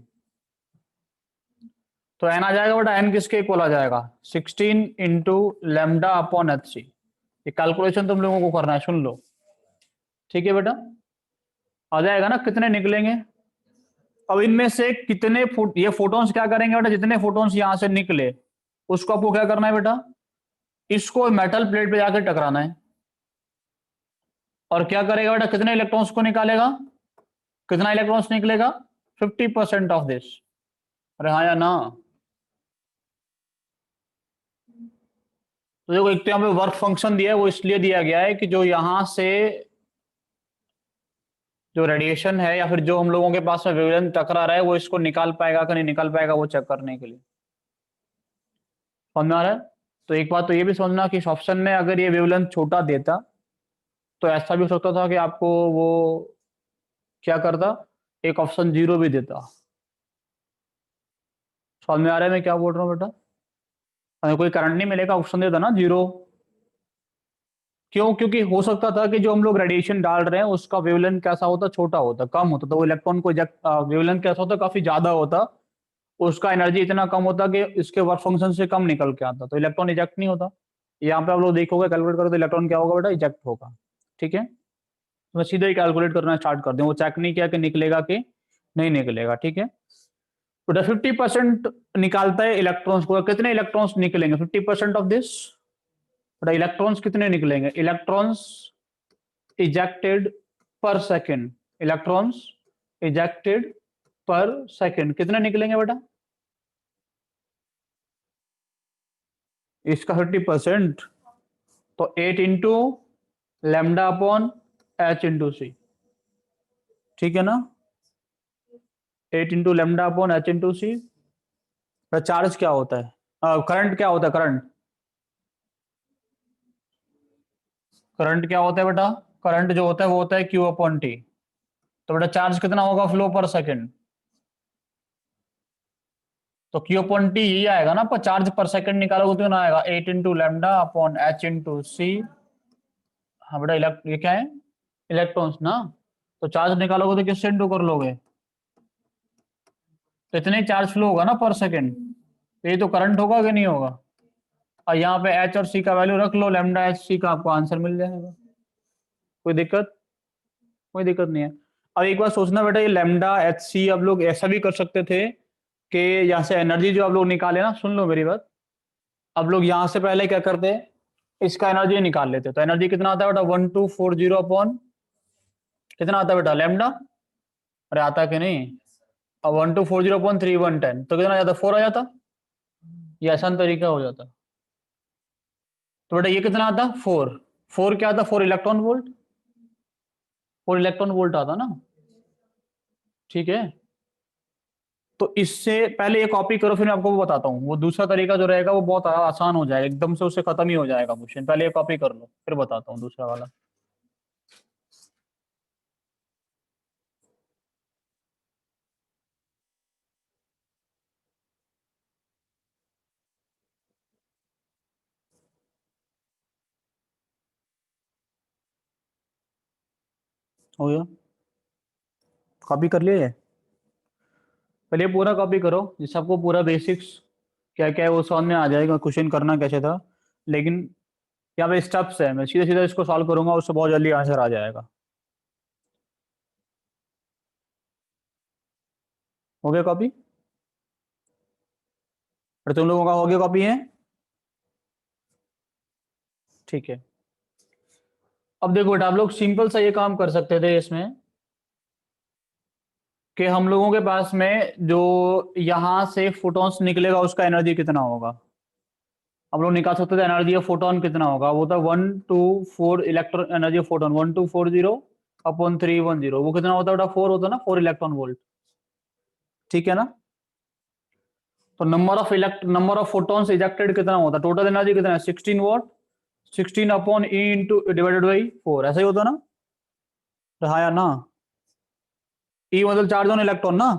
तो एन आ जाएगा बेटा, एन किसके इक्वल आ जाएगा, 16 into lambda upon h c. ये कैलकुलेशन तुम लोगों को करना है, सुन लो। ठीक है बेटा, आ जाएगा ना, कितने निकलेंगे। अब इनमें से कितने ये फोटॉन्स क्या करेंगे बेटा, जितने फोटॉन्स यहां से निकले उसको आपको क्या करना है बेटा, इसको मेटल प्लेट पे जाकर टकराना है। और क्या करेगा बेटा, कितने इलेक्ट्रॉन्स को निकालेगा, कितना इलेक्ट्रॉन्स निकलेगा, 50% ऑफ दिस। अरे हाँ या ना? तो देखो एक तो यहाँ पे वर्क फंक्शन दिया है, वो इसलिए दिया गया है कि जो यहां से जो रेडिएशन है या फिर जो हम लोगों के पास में वेवलेंथ टकरा रहा है वो इसको निकाल पाएगा कि नहीं निकाल पाएगा, वो चेक करने के लिए। समझ में आ रहा है? तो एक बात तो ये भी समझना कि इस ऑप्शन में अगर ये वेवलेंथ छोटा देता तो ऐसा भी हो सकता था कि आपको वो क्या करता, एक ऑप्शन 0 भी देता। समझ में आ रहा है मैं क्या बोल रहा हूँ बेटा? हमें कोई करंट नहीं मिलेगा, ऑप्शन देता ना 0। क्यों? क्योंकि हो सकता था कि जो हम लोग रेडिएशन डाल रहे हैं उसका वेवलेंथ कैसा होता, छोटा होता, कम होता, तो वो इलेक्ट्रॉन को वेवलेंथ कैसा होता, काफी ज्यादा होता, उसका एनर्जी इतना कम होता कि इसके वर्क फंक्शन से कम निकल के आता, तो इलेक्ट्रॉन इजेक्ट नहीं होता। यहाँ पे आप लोग देखोगे कैलकुलेट करो तो इलेक्ट्रॉन क्या होगा बेटा, इजेक्ट होगा। ठीक है, तो मैं सीधे ही कैलकुलेट करना स्टार्ट कर दूं, वो चेक नहीं किया कि निकलेगा कि नहीं निकलेगा। ठीक है, तो 50% निकालता है इलेक्ट्रॉन्स को, कितने इलेक्ट्रॉन्स निकलेंगे 50% ऑफ दिस, बट इलेक्ट्रॉन्स कितने निकलेंगे, electrons ejected per second, electrons ejected per second कितने निकलेंगे बेटा, इसका 50%, तो 8 into lambda upon H into C. ठीक है ना, 8 into lambda upon H into C. Charge क्या होता है, करंट क्या होता है, करंट, करंट क्या होता है बेटा, करंट जो होता है वो होता है क्यू अपॉन टी। तो बेटा चार्ज कितना होगा फ्लो पर सेकंड, तो क्यू अपॉन टी यही आएगा ना, पर चार्ज पर सेकंड निकालोगे तो कितना आएगा, 8 into lambda upon H into C हाँ बेटा, ये क्या है, इलेक्ट्रॉन्स ना। तो चार्ज निकालोगे तो किससे इंटू कर लोगे, तो इतने चार्ज फ्लो होगा ना पर सेकेंड, तो ये तो करंट होगा कि नहीं होगा। और यहाँ पे एच और सी का वैल्यू रख लो, लैम्डा एच सी का आपको आंसर मिल जाएगा। कोई दिक्कत, कोई दिक्कत नहीं है। अब एक बार सोचना बेटा, ये लैम्डा एच सी अब लोग ऐसा भी कर सकते थे कि यहाँ से एनर्जी जो आप लोग निकाले ना, सुन लो मेरी बात, अब लोग यहाँ से पहले क्या करते, इसका एनर्जी निकाल लेते। तो एनर्जी कितना आता है बेटा, 1240 अपॉन कितना आता है बेटा, लैम्डा, अरे आता है कि नहीं। अब 1240 अपॉन 3110 तो कितना आ जाता, 4 आ जाता। ये आसान तरीका हो जाता। तो बेटा ये कितना आता, 4, 4 क्या आता, 4 इलेक्ट्रॉन वोल्ट, 4 इलेक्ट्रॉन वोल्ट आता ना, ठीक है। तो इससे पहले ये कॉपी करो, फिर मैं आपको वो बताता हूँ। वो दूसरा तरीका जो रहेगा वो बहुत आसान हो जाएगा, एकदम से उससे खत्म ही हो जाएगा क्वेश्चन। पहले ये कॉपी कर लो, फिर बताता हूँ दूसरा वाला। हो गया, कॉपी कर लिया ये। पहले ये पूरा कॉपी करो, जिससे आपको पूरा बेसिक्स क्या क्या है वो समझ में आ जाएगा, क्वेश्चन करना कैसे था। लेकिन यहाँ पे स्टेप्स है, मैं सीधा सीधा इसको सॉल्व करूंगा, उससे बहुत जल्दी आंसर आ जाएगा। हो गया कॉपी, और तुम लोगों का हो गया कॉपी है, ठीक है। अब देखो बेटा, आप लोग सिंपल सा ये काम कर सकते थे इसमें कि हम लोगों के पास में जो यहां से फोटॉन्स निकलेगा उसका एनर्जी कितना होगा, हम लोग निकाल सकते थे। एनर्जी ऑफ फोटोन कितना होगा, वो था 124 electron energy of photon 1240 upon 310, वो कितना होता है बेटा, 4 होता है ना, 4 इलेक्ट्रॉन वोल्ट, ठीक है ना। तो नंबर ऑफ फोटॉन्स इजेक्टेड कितना होता है, टोटल एनर्जी कितना है, 16 what, 16 upon E into divided by 4, ऐसा ही होता ना। तो हाँ या ना, ई मतलब चार्ज ऑन इलेक्ट्रॉन ना,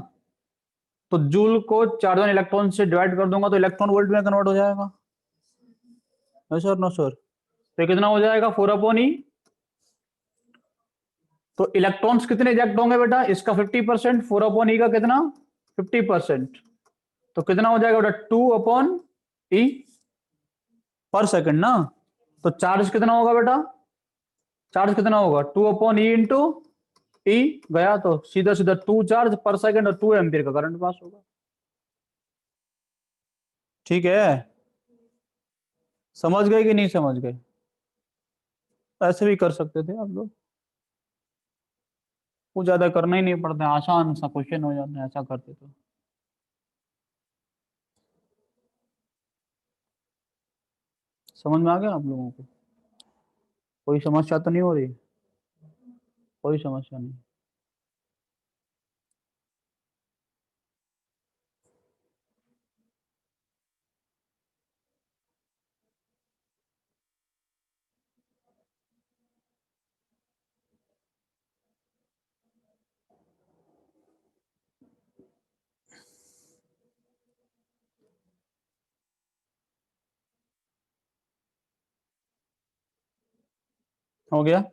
तो जूल को चार्ज ऑन इलेक्ट्रॉन से डिवाइड कर दूंगा तो इलेक्ट्रॉन वोल्ट में कन्वर्ट हो जाएगा। नो सर, नो सर, तो कितना हो जाएगा, 4 अपॉन ई। तो इलेक्ट्रॉन्स कितने इजेक्ट होंगे बेटा, इसका 50%, 4 अपॉन ई का कितना, 50%, तो कितना हो जाएगा बेटा, 2 अपॉन ई पर सेकंड ना। तो चार्ज कितना होगा बेटा, चार्ज कितना होगा, 2 अपॉन ई इंटू ई, गया तो सीधा सीधा 2 चार्ज पर सेकंड और 2 एम्पियर का करंट पास होगा, ठीक है। समझ गए कि नहीं समझ गए, ऐसे भी कर सकते थे आप लोग, वो ज्यादा करना ही नहीं पड़ता, आसान सा क्वेश्चन हो जाता है ऐसा करते तो। समझ में आ गया आप लोगों को, कोई समस्या तो नहीं हो रही, कोई समस्या नहीं। हो गया,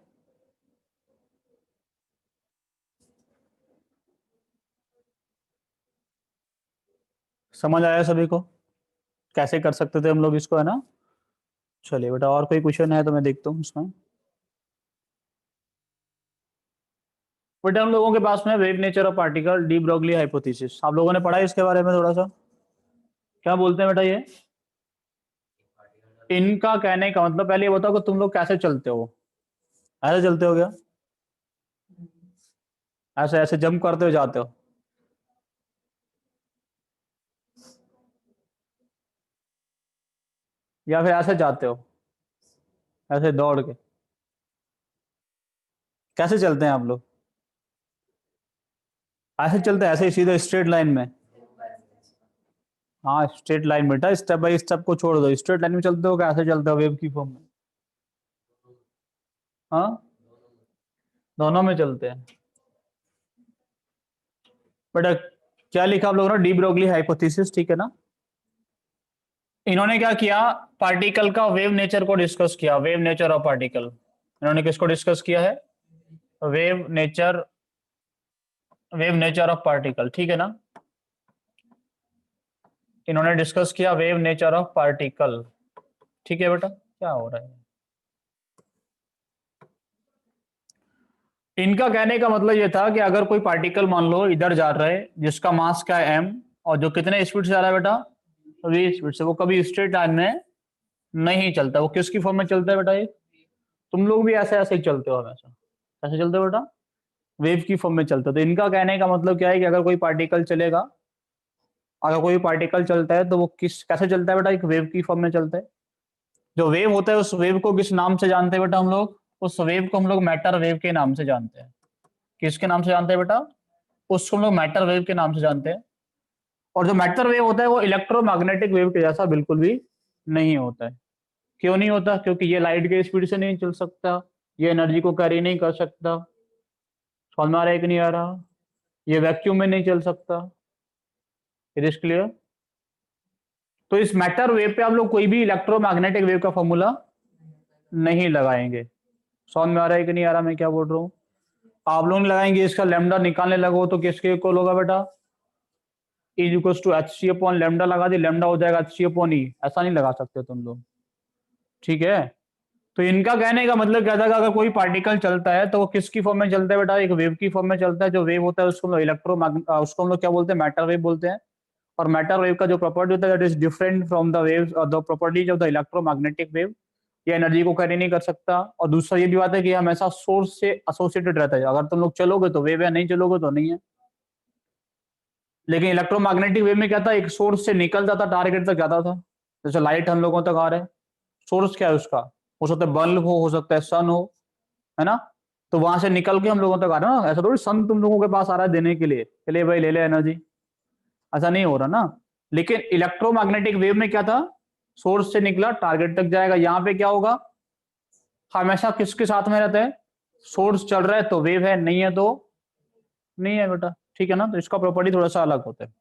समझ आया सभी को, कैसे कर सकते थे हम लोग इसको, है ना। चलिए बेटा, और कोई क्वेश्चन है तो मैं देखता हूँ इसमें। बेटा हम लोगों के पास में wave nature of particle, de Broglie hypothesis, आप लोगों ने पढ़ा है इसके बारे में थोड़ा सा, क्या बोलते हैं बेटा ये। इनका कहने का मतलब, पहले ये बताओ कि तुम लोग कैसे चलते हो, ऐसे चलते हो क्या, ऐसे ऐसे जंप करते हुए जाते हो, या फिर ऐसे जाते हो, ऐसे दौड़ के, कैसे चलते हैं आप लोग, ऐसे चलते हैं, ऐसे ही सीधे स्ट्रेट लाइन में। हाँ स्ट्रेट लाइन बेटा, स्टेप बाय स्टेप को छोड़ दो, स्ट्रेट लाइन में चलते हो, कैसे चलते हो वेव की फॉर्म में। हाँ दोनों में चलते हैं बेटा। क्या लिखा आप लोगों ने, डी ब्रोगली हाइपोथेसिस, ठीक है ना। इन्होंने क्या किया, पार्टिकल का वेव नेचर को डिस्कस किया, वेव नेचर ऑफ पार्टिकल। इन्होंने किसको डिस्कस किया है? वेव नेचर ऑफ पार्टिकल, ठीक है ना। इन्होंने डिस्कस किया वेव नेचर ऑफ पार्टिकल, ठीक है बेटा। क्या हो रहा है? इनका कहने का मतलब ये था कि अगर कोई पार्टिकल मान लो इधर जा रहा है जिसका मास क्या है m, और जो कितने स्पीड से जा रहा है बेटा? v स्पीड से, वो कभी स्ट्रेट लाइन में नहीं चलता। वो किसकी फॉर्म में चलता है बेटा? ये तुम लोग भी ऐसे ऐसे ही चलते हो हमेशा। ऐसे चलते हो बेटा? वेव की फॉर्म में चलते हो। तो इनका कहने का मतलब क्या है कि अगर कोई पार्टिकल चलेगा, अगर कोई पार्टिकल चलता है तो वो किस कैसे चलता है बेटा? एक वेव की फॉर्म में चलता है। जो वेव होता है उस वेव को किस नाम से जानते हैं बेटा हम लोग? उस वेव को हम लोग मैटर वेव के नाम से जानते हैं। किसके नाम से जानते हैं बेटा? उसको हम लोग मैटर वेव के नाम से जानते हैं। और जो मैटर वेव होता है वो इलेक्ट्रोमैग्नेटिक वेव के जैसा बिल्कुल भी नहीं होता है। क्यों नहीं होता? क्योंकि ये लाइट के स्पीड से नहीं चल सकता, ये एनर्जी को कैरी नहीं कर सकता। समझ में आ रहा है कि नहीं आ रहा? ये वैक्यूम में नहीं चल सकता। It is clear? तो इस मैटर वेव पे आप लोग कोई भी इलेक्ट्रोमैग्नेटिक वेव का फॉर्मूला नहीं लगाएंगे। समझ में आ रहा है कि नहीं आ रहा मैं क्या बोल रहा हूँ? आप लोग लगाएंगे, इसका लैम्डा निकालने लगो तो किसके इक्वल होगा बेटा? Is equal to h c upon lambda लगा दी, लैम्डा हो जाएगा एच सी अपॉन ई। ऐसा नहीं लगा सकते तुम लोग, ठीक है। तो इनका कहने का मतलब क्या था कि अगर कोई पार्टिकल चलता है तो वो किसकी फॉर्म में चलता है बेटा? एक वेव की फॉर्म में चलता है। जो वेव होता है उसको हम लोग उसको हम लोग क्या बोलते हैं? मैटर वेव बोलते हैं। और मैटर वेव का जो प्रॉपर्टी होता है that is different from the waves और the properties of the electromagnetic wave. ये एनर्जी को कैरी नहीं कर सकता। और दूसरा ये भी बात है कि हमेशा सोर्स से एसोसिएटेड रहता है। अगर तुम लोग चलोगे तो वेव है, नहीं चलोगे तो नहीं है। लेकिन इलेक्ट्रोमैग्नेटिक वेव में क्या था? एक सोर्स से निकलता था, टारगेट तक जाता था। जैसे लाइट हम लोगों तक आ रहा है, सोर्स क्या है उसका? हो सकता है बल्ब हो सकता है सन हो, है ना। तो वहां से निकल के हम लोगों तक आ रहा है ना। ऐसा थोड़ी सन तुम लोगों के पास आ रहा है देने के लिए, चलिए भाई ले ले एनर्जी, ऐसा नहीं हो रहा ना। लेकिन इलेक्ट्रोमैग्नेटिक वेव में क्या था? सोर्स से निकला, टारगेट तक जाएगा। यहाँ पे क्या होगा? हमेशा किसके साथ में रहता है? सोर्स चल रहा है तो वेव है, नहीं है तो नहीं है बेटा, ठीक है ना। तो इसका प्रॉपर्टी थोड़ा सा अलग होता है।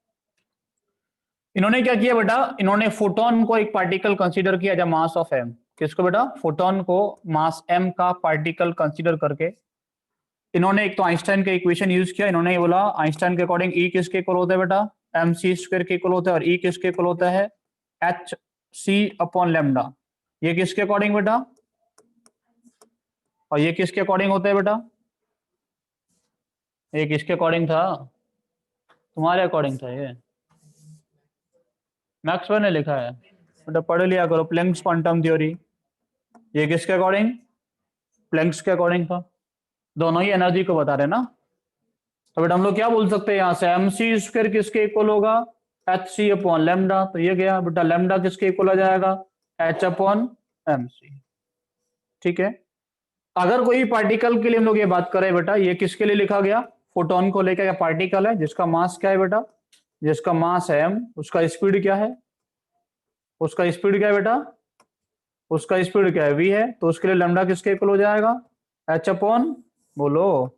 इन्होंने क्या किया बेटा? इन्होंने फोटोन को एक पार्टिकल कंसीडर किया एज मास ऑफ एम। किसको बेटा? फोटोन को मास एम का पार्टिकल कंसीडर करके इन्होंने एक तो आइंस्टाइन का इक्वेशन यूज किया। इन्होंने ये बोला आइंस्टाइन के अकॉर्डिंग ई किसके इक्वल होता है बेटा? एम सी स्क्वायर के इक्वल होता है। और ई किसके इक्वल होता है? H c upon lambda. ये किसके अकॉर्डिंग बेटा? और ये किसके अकॉर्डिंग होता है बेटा? ये किसके अकॉर्डिंग था? तुम्हारे अकॉर्डिंग था ये। मैक्सवेल ने लिखा है बेटा, पढ़ लिया करो। Planck's quantum theory. ये किसके अकॉर्डिंग? प्लैंक्स के अकॉर्डिंग था। दोनों ही एनर्जी को बता रहे ना। तो बेटा हम लोग क्या बोल सकते हैं यहाँ से? एम सी स्क्वायर किसके इक्वल होगा? H c upon lambda. तो ये गया बेटा, लेमडा किसके इक्वल हो जाएगा? एच अपॉन एम सी, ठीक है। अगर कोई पार्टिकल के लिए हम लोग ये बात करें बेटा, ये किसके लिए लिखा गया? फोटोन को लेकर। या पार्टिकल है जिसका मास क्या है बेटा? जिसका मास है एम, उसका स्पीड क्या है? उसका स्पीड क्या है बेटा? उसका स्पीड क्या है? वी है। तो उसके लिए लेमडा किसके इक्वल हो जाएगा? एच अपॉन, बोलो,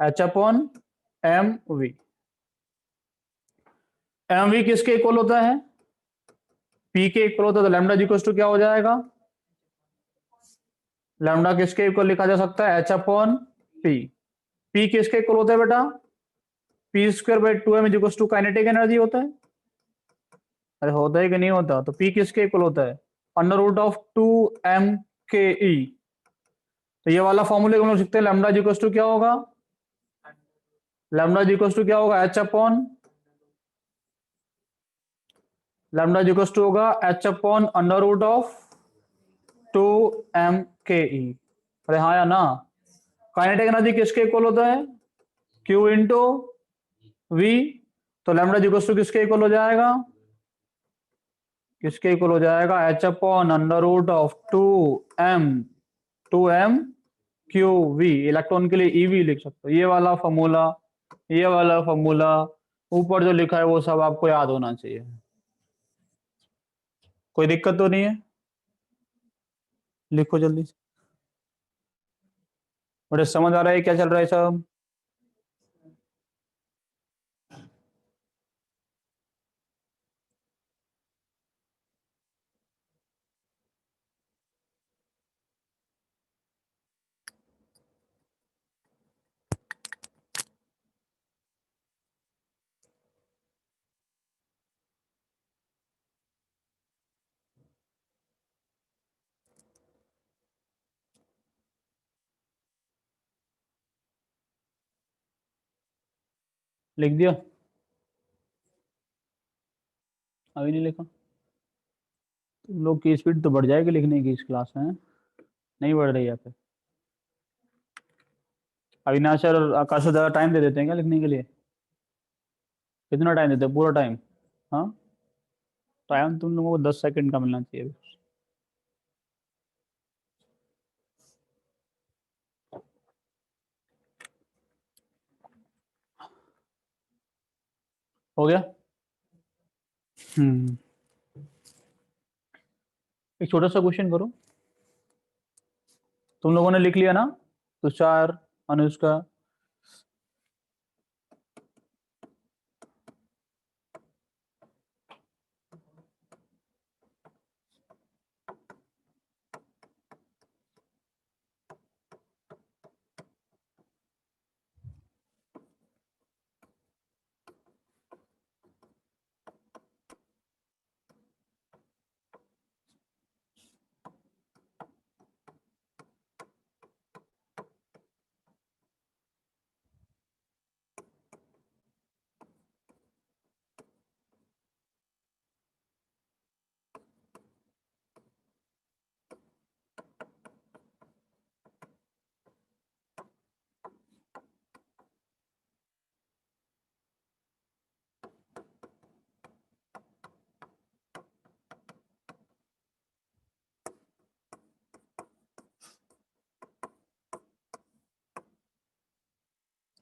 h upon m v. M v किसके इक्वल होता है? पी के इक्वल होता है। तो लैम्डा इक्वल टू क्या हो जाएगा? लैम्डा किसके इक्वल लिखा जा सकता है? H upon p. पी किसके इक्वल होता है बेटा? P square by two m equal to kinetic energy होता है। अरे होता है कि नहीं होता? तो पी किसके इक्वल होता है? Under root of two M K E. तो ये वाला फॉर्मूले को हम लोग सीखते हैं। लैम्डा इक्वल टू क्या होगा? लैम्डा इक्वल टू क्या होगा? H upon, lambda equal to होगा H upon under root of two M K E. अरे हाँ या ना? काइनेटिक एनर्जी किसके इक्वल होता है? Q into v. तो लैम्डा इक्वल टू किसके इक्वल हो जाएगा? किसके इक्वल हो जाएगा? H upon under root of two m q v. Electron के लिए ईवी लिख सकते हो। ये वाला फॉर्मूला, ये वाला फॉर्मूला, ऊपर जो लिखा है वो सब आपको याद होना चाहिए। कोई दिक्कत तो नहीं है? लिखो जल्दी से। मुझे समझ आ रहा है क्या चल रहा है सब? लिख दिया? अभी नहीं लिखा? तुम लोग की स्पीड तो बढ़ जाएगी लिखने की इस क्लास में, नहीं बढ़ रही है फिर? अविनाश सर और आकाश से ज़्यादा टाइम दे देते हैं क्या लिखने के लिए? कितना टाइम देते हैं? पूरा टाइम? हाँ, टाइम तुम लोगों को 10 सेकंड का मिलना चाहिए। हो गया? हम्म। एक छोटा सा क्वेश्चन करो। तुम लोगों ने लिख लिया ना? तुषार, अनुष्का?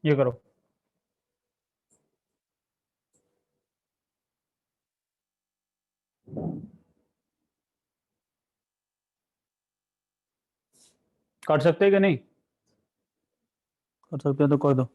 ये करो। कर सकते हैं कि नहीं? कर सकते हैं तो कर दो।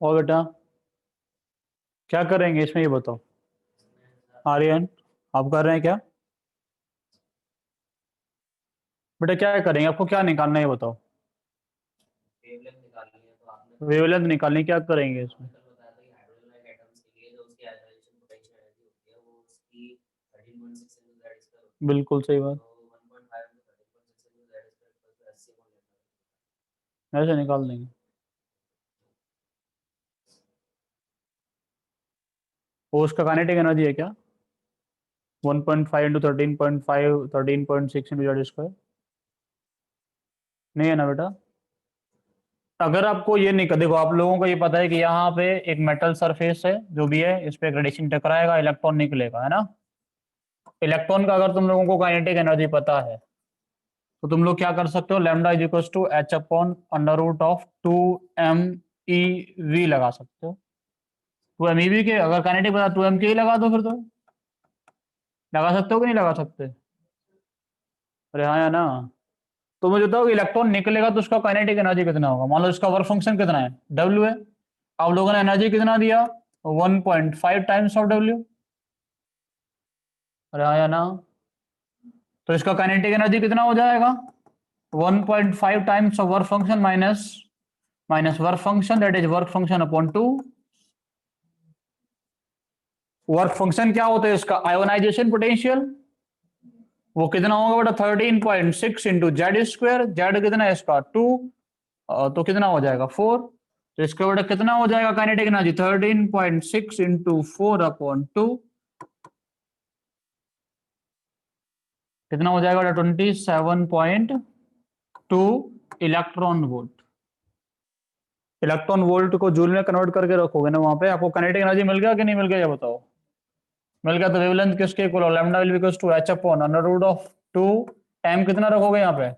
और बेटा क्या करेंगे इसमें, ये बताओ। आर्यन, आप कर रहे हैं क्या? बेटा क्या करेंगे, आपको क्या निकालना है ये बताओ। वेवलेंथ निकालनी, क्या करेंगे इसमें? बिल्कुल सही बात। ऐसे निकाल देंगे। वो उसका काइनेटिक एनर्जी है क्या? 1.5 इंटू 13.5, 13.6 इंटू जेड स्क्वायर। नहीं है ना बेटा? अगर आपको ये नहीं, देखो आप लोगों को ये पता है कि यहाँ पे एक मेटल सरफेस है, जो भी है इस पे रेडिएशन टकराएगा, इलेक्ट्रॉन निकलेगा, है ना? इलेक्ट्रॉन का अगर तुम लोगों को काइनेटिक एनर्जी पता है तो तुम लोग क्या कर सकते हो, lambda is equal to h upon under root of 2 MEV लगा सकते हो। 2 MEV के अगर काइनेटिक पता 2 M के ही लगा दो फिर तो। लगा सकते हो कि नहीं लगा सकते? अरे हाँ या ना? तो मुझे बताओ इलेक्ट्रॉन निकलेगा तो उसका काइनेटिक एनर्जी कितना होगा? मान लो इसका वर्क फंक्शन कितना है, डब्ल्यू है। आप लोगों ने एनर्जी कितना दिया? 1.5 टाइम्स ऑफ डब्ल्यू। अरे हाँ या ना? तो इसका काइनेटिक एनर्जी कितना हो जाएगा? 1.5 times of work function minus minus work function, that is work function upon 2। Work function क्या होता है इसका? Ionization potential. वो कितना होगा बेटा? 13.6 इंटू जेड स्क्वायर। जेड कितना है इसका? 2। तो कितना हो जाएगा? 4। तो इसका बेटा कितना हो जाएगा काइनेटिक एनर्जी? 13.6 इंटू 4/2। कितना हो जाएगा बेटा? 27.2 इलेक्ट्रॉन वोल्ट। इलेक्ट्रॉन वोल्ट को जूल में कन्वर्ट करके रखोगे ना, वहां पे आपको काइनेटिक एनर्जी मिल गया कि नहीं मिल गया, ये बताओ। मिल गया तो वेवलेंथ किसके इक्वल हो? Lambda will be equal to h upon under root of 2 m कितना रखोगे यहाँ पे,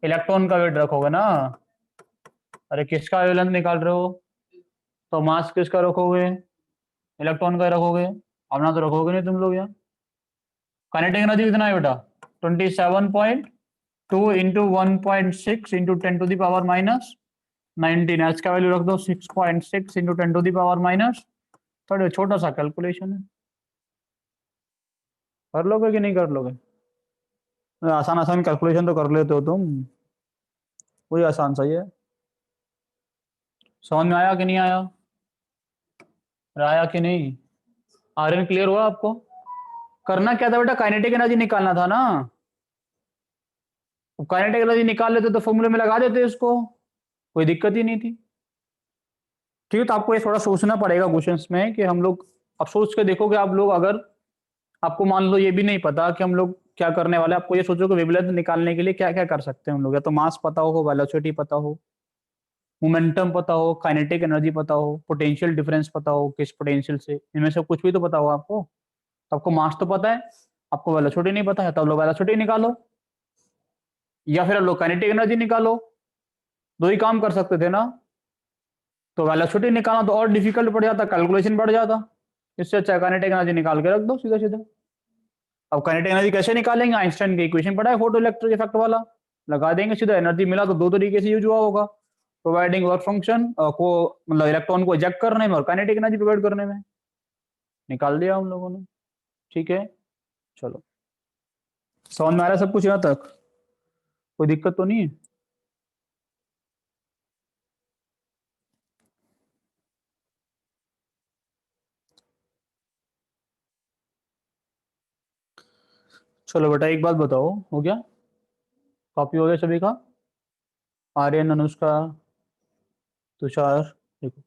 इलेक्ट्रॉन का वेट रखोगे ना। अरे किसका वेवलेंथ निकाल रहे हो, तो मास किसका रखोगे, इलेक्ट्रॉन का ही रखोगे, अपना तो रखोगे नहीं तुम लोग यहाँ। काइनेटिक एनर्जी कितना है बेटा, 27.2 इंटू 1.6 इंटू 10⁻⁻19, एच का वैल्यू रख दो 6.6 इंटू 10⁻⁻, छोटा सा कैलकुलेशन है, कर लोगे कि नहीं कर लोगे, आसान आसान कैलकुलेशन तो कर लेते हो तुम, वही आसान सही है। समझ में आया कि नहीं आया, आया कि नहीं, आयरन क्लियर हुआ आपको। करना क्या था बेटा, काइनेटिक एनर्जी निकालना था ना, काइनेटिक एनर्जी निकाल लेते तो फॉर्मूले में लगा देते इसको, कोई दिक्कत ही नहीं थी। ठीक है, तो आपको ये थोड़ा सोचना पड़ेगा क्वेश्चंस में कि हम लोग, अब सोच के देखोगे आप लोग, अगर आपको मान लो ये भी नहीं पता कि हम लोग क्या करने वाले, आपको ये सोचो कि वेवलेंथ निकालने के लिए क्या क्या कर सकते हैं हम लोग, या तो मास पता हो, वेलोसिटी पता हो, मोमेंटम पता हो, काइनेटिक एनर्जी पता हो, पोटेंशियल डिफरेंस पता हो किस पोटेंशियल से, इनमें से कुछ भी तो पता हो आपको। तो आपको मास तो पता है, आपको वेलोसिटी नहीं पता है, तब लोग वेलोसिटी निकालो, या फिर लोग काइनेटिक एनर्जी निकालो, दो ही काम कर सकते थे ना। तो वेलोसिटी निकालना तो और डिफिकल्ट पड़ जाता, कैलकुलेशन बढ़ जाता, इससे अच्छा काइनेटिक एनर्जी निकाल के रख दो सीधा सीधा। अब काइनेटिक एनर्जी कैसे निकालेंगे, आइंस्टाइन की इक्वेशन पढ़ा है फोटो इलेक्ट्रिक इफेक्ट वाला, लगा देंगे सीधा, एनर्जी मिला तो दो तरीके से यूज हुआ होगा, प्रोवाइडिंग वर्क फंक्शन को, मतलब इलेक्ट्रॉन को इजेक्ट करने में और काइनेटिक एनर्जी प्रोवाइड करने में, निकाल दिया हम लोगों ने। ठीक है, चलो समझ में आ रहा है सब कुछ यहाँ तक, कोई दिक्कत तो नहीं है। चलो बेटा एक बात बताओ, हो गया, कॉपी हो गया सभी का, आर्यन, अनुष्का, तुषार, देखो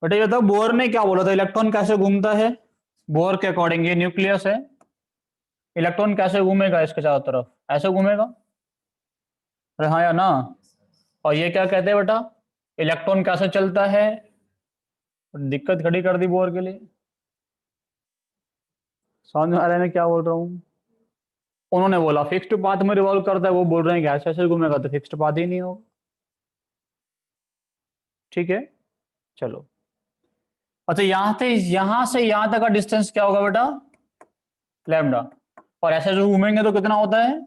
बेटा ये बताओ बोर ने क्या बोला था, इलेक्ट्रॉन कैसे घूमता है, बोर के अकॉर्डिंग ये न्यूक्लियस है, इलेक्ट्रॉन कैसे घूमेगा इसके चारों तरफ, ऐसे घूमेगा, अरे हाँ या ना। और ये क्या कहते हैं बेटा, इलेक्ट्रॉन कैसे चलता है, दिक्कत खड़ी कर दी बोर के लिए, समझ में आ रहा है मैं क्या बोल रहा हूँ। उन्होंने बोला फिक्स्ड पाथ में रिवॉल्व करता है, वो बोल रहे हैं कि ऐसे ऐसे घूमेगा, तो फिक्स्ड पाथ ही नहीं होगा। ठीक है, चलो अच्छा, यहां से यहां तक का डिस्टेंस क्या होगा बेटा, लैम्डा, और ऐसे जो घूमेंगे तो कितना होता है,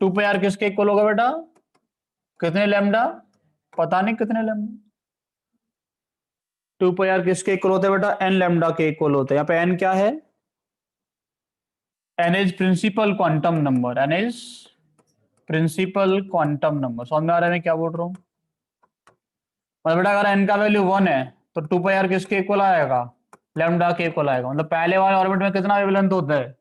2 π r किसके इक्वल होगा बेटा, कितने लैम्डा, पता नहीं कितने लैम्डा, 2 π r किसके इक्वल होते हैं बेटा, n लैम्डा के इक्वल होते हैं। यहाँ पे n क्या है, n is principal quantum number, n is principal quantum number, समझ में आ रहा है मैं क्या बोल रहा हूँ। मतलब बेटा अगर n का वैल्यू 1 है तो 2 π r किसके इक्वल आएगा, लैम्डा के इक्वल आएगा। मतलब पहले वाले ऑर्बिट में कितना वेवलेंथ होता है,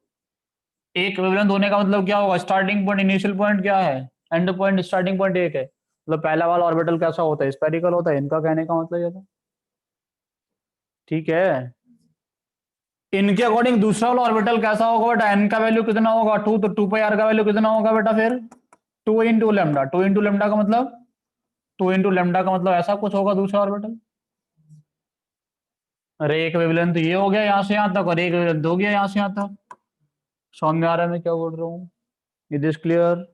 एक वेवलेंथ होने का मतलब क्या होगा, स्टार्टिंग पॉइंट इनिशियल पॉइंट क्या है, एंड पॉइंट स्टार्टिंग पॉइंट एक है, मतलब पहला वाला ऑर्बिटल कैसा होता है, स्फेरिकल होता है, इनका कहने का मतलब ये था। ठीक है, इनके अकॉर्डिंग दूसरा वाला ऑर्बिटल कैसा होगा बेटा, एन का वैल्यू कितना होगा 2, तो 2 π r का वैल्यू कितना होगा बेटा, फिर 2 इंटू लेमडा, 2 इंटू लेमडा का मतलब 2 इंटू लेमडा का मतलब ऐसा कुछ होगा दूसरा ऑर्बिटल। अरे एक वेवलेंथ ये हो गया यहाँ से यहाँ तक, और एक वेवलेंथ हो गया यहाँ से यहाँ तक, समझ में आ रहा है मैं क्या बोल रहा हूँ, इट इज क्लियर।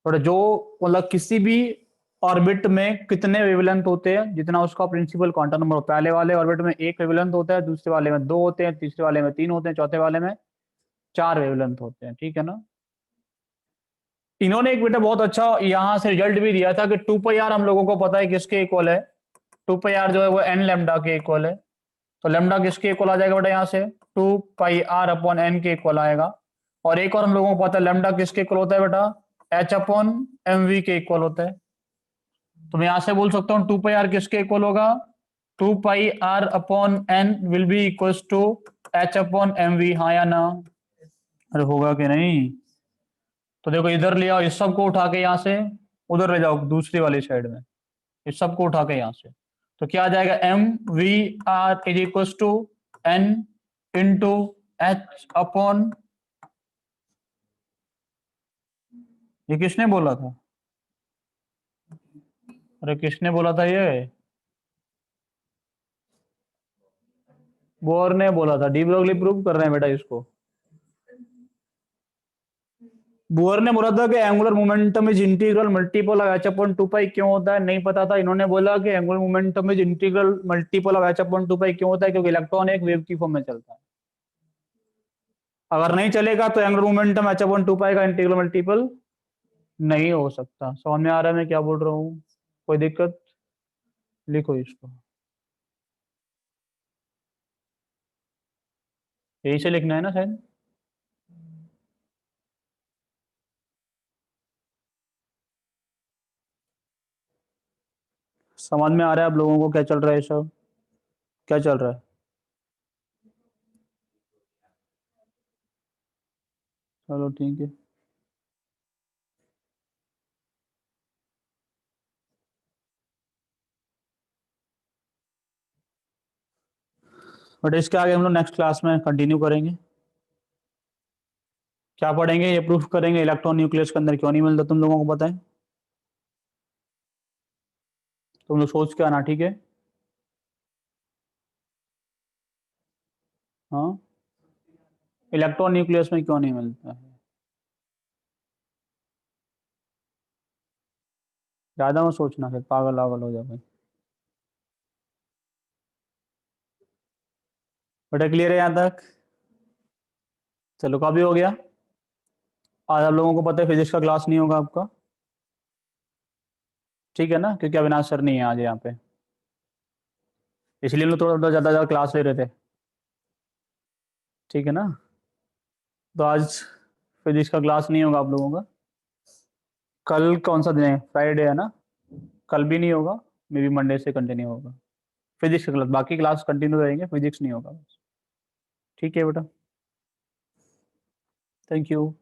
और जो मतलब किसी भी ऑर्बिट में कितने वेवलेंथ होते हैं, जितना उसका प्रिंसिपल क्वांटम नंबर, पहले वाले ऑर्बिट में एक वेवलेंथ होता है, दूसरे वाले में दो होते हैं, तीसरे वाले में तीन होते हैं, चौथे वाले में चार वेवलेंथ होते हैं। ठीक है ना, इन्होंने एक बेटा बहुत अच्छा यहां से रिजल्ट भी दिया था कि 2 π r हम लोगों को पता है किसके इक्वल है, 2 π r जो है वो n लेमडा के इक्वल है, तो लेमडा किसके इक्वल आ जाएगा बेटा, यहाँ से 2 π r अपॉन n के इक्वल आएगा। और एक और हम लोगों को पता है लेमडा किसके इक्वल होता है बेटा, h अपॉन mv के इक्वल होता है। तो मैं यहां से बोल सकता हूँ 2 π r किसके इक्वल होगा, 2 π r upon n will be equal to h upon mv, हाँ या ना, अरे होगा कि नहीं। तो देखो इधर ले आओ, इस सब को उठा के यहाँ से उधर ले जाओ दूसरी वाली साइड में, इस सब को उठा के यहाँ से, तो क्या आ जाएगा, m v r is equal to n into h upon, ये किसने बोला था, अरे किसने बोला था ये, बोर ने बोला था, डी ब्रोगली प्रूव कर रहे हैं बेटा इसको। बुअर ने बोला था कि angular momentum is integral multiple of h upon 2 पाई क्यों होता है, नहीं पता था। इन्होंने बोला कि angular momentum is integral multiple of h upon 2 पाई क्यों होता है, क्योंकि इलेक्ट्रॉन एक वेव की फॉर्म में चलता है। अगर नहीं चलेगा तो एंगुलर मोमेंटम h अपॉन 2 पाई का इंटीग्रल मल्टीपल नहीं हो सकता। समझ में आ रहा है मैं क्या बोल रहा हूँ? कोई दिक्कत? लिखो इसको, यही से लिखना है ना शायद। समझ में आ रहा है आप लोगों को क्या चल रहा है सब? क्या चल रहा है? चलो ठीक है। बट इसके आगे हम लोग नेक्स्ट क्लास में कंटिन्यू करेंगे। क्या पढ़ेंगे? ये प्रूफ करेंगे इलेक्ट्रॉन न्यूक्लियस के अंदर क्यों नहीं मिलता, तुम लोगों को पता है। तुम लोग सोच के आना, ठीक है? हाँ, इलेक्ट्रॉन न्यूक्लियस में क्यों नहीं मिलता है? ज्यादा मत सोचना, फिर पागल वागल हो जाओगे। बेटा क्लियर है यहाँ तक? चलो, कभी हो गया? आज आप लोगों को पता है फिजिक्स का क्लास नहीं होगा आपका, ठीक है ना? क्योंकि अविनाश सर नहीं है आज यहाँ पे, इसलिए हम लोग थोड़ा थोड़ा ज़्यादा ज़्यादा क्लास ले रहे थे, ठीक है ना? तो आज फिजिक्स का क्लास नहीं होगा आप लोगों का। कल कौन सा दिन है? फ्राइडे है ना? कल भी नहीं होगा, मे बी मंडे से कंटिन्यू होगा फिजिक्स का क्लास। बाकी क्लास कंटिन्यू रहेंगे, फिजिक्स नहीं होगा बस। ठीक है बेटा, थैंक यू।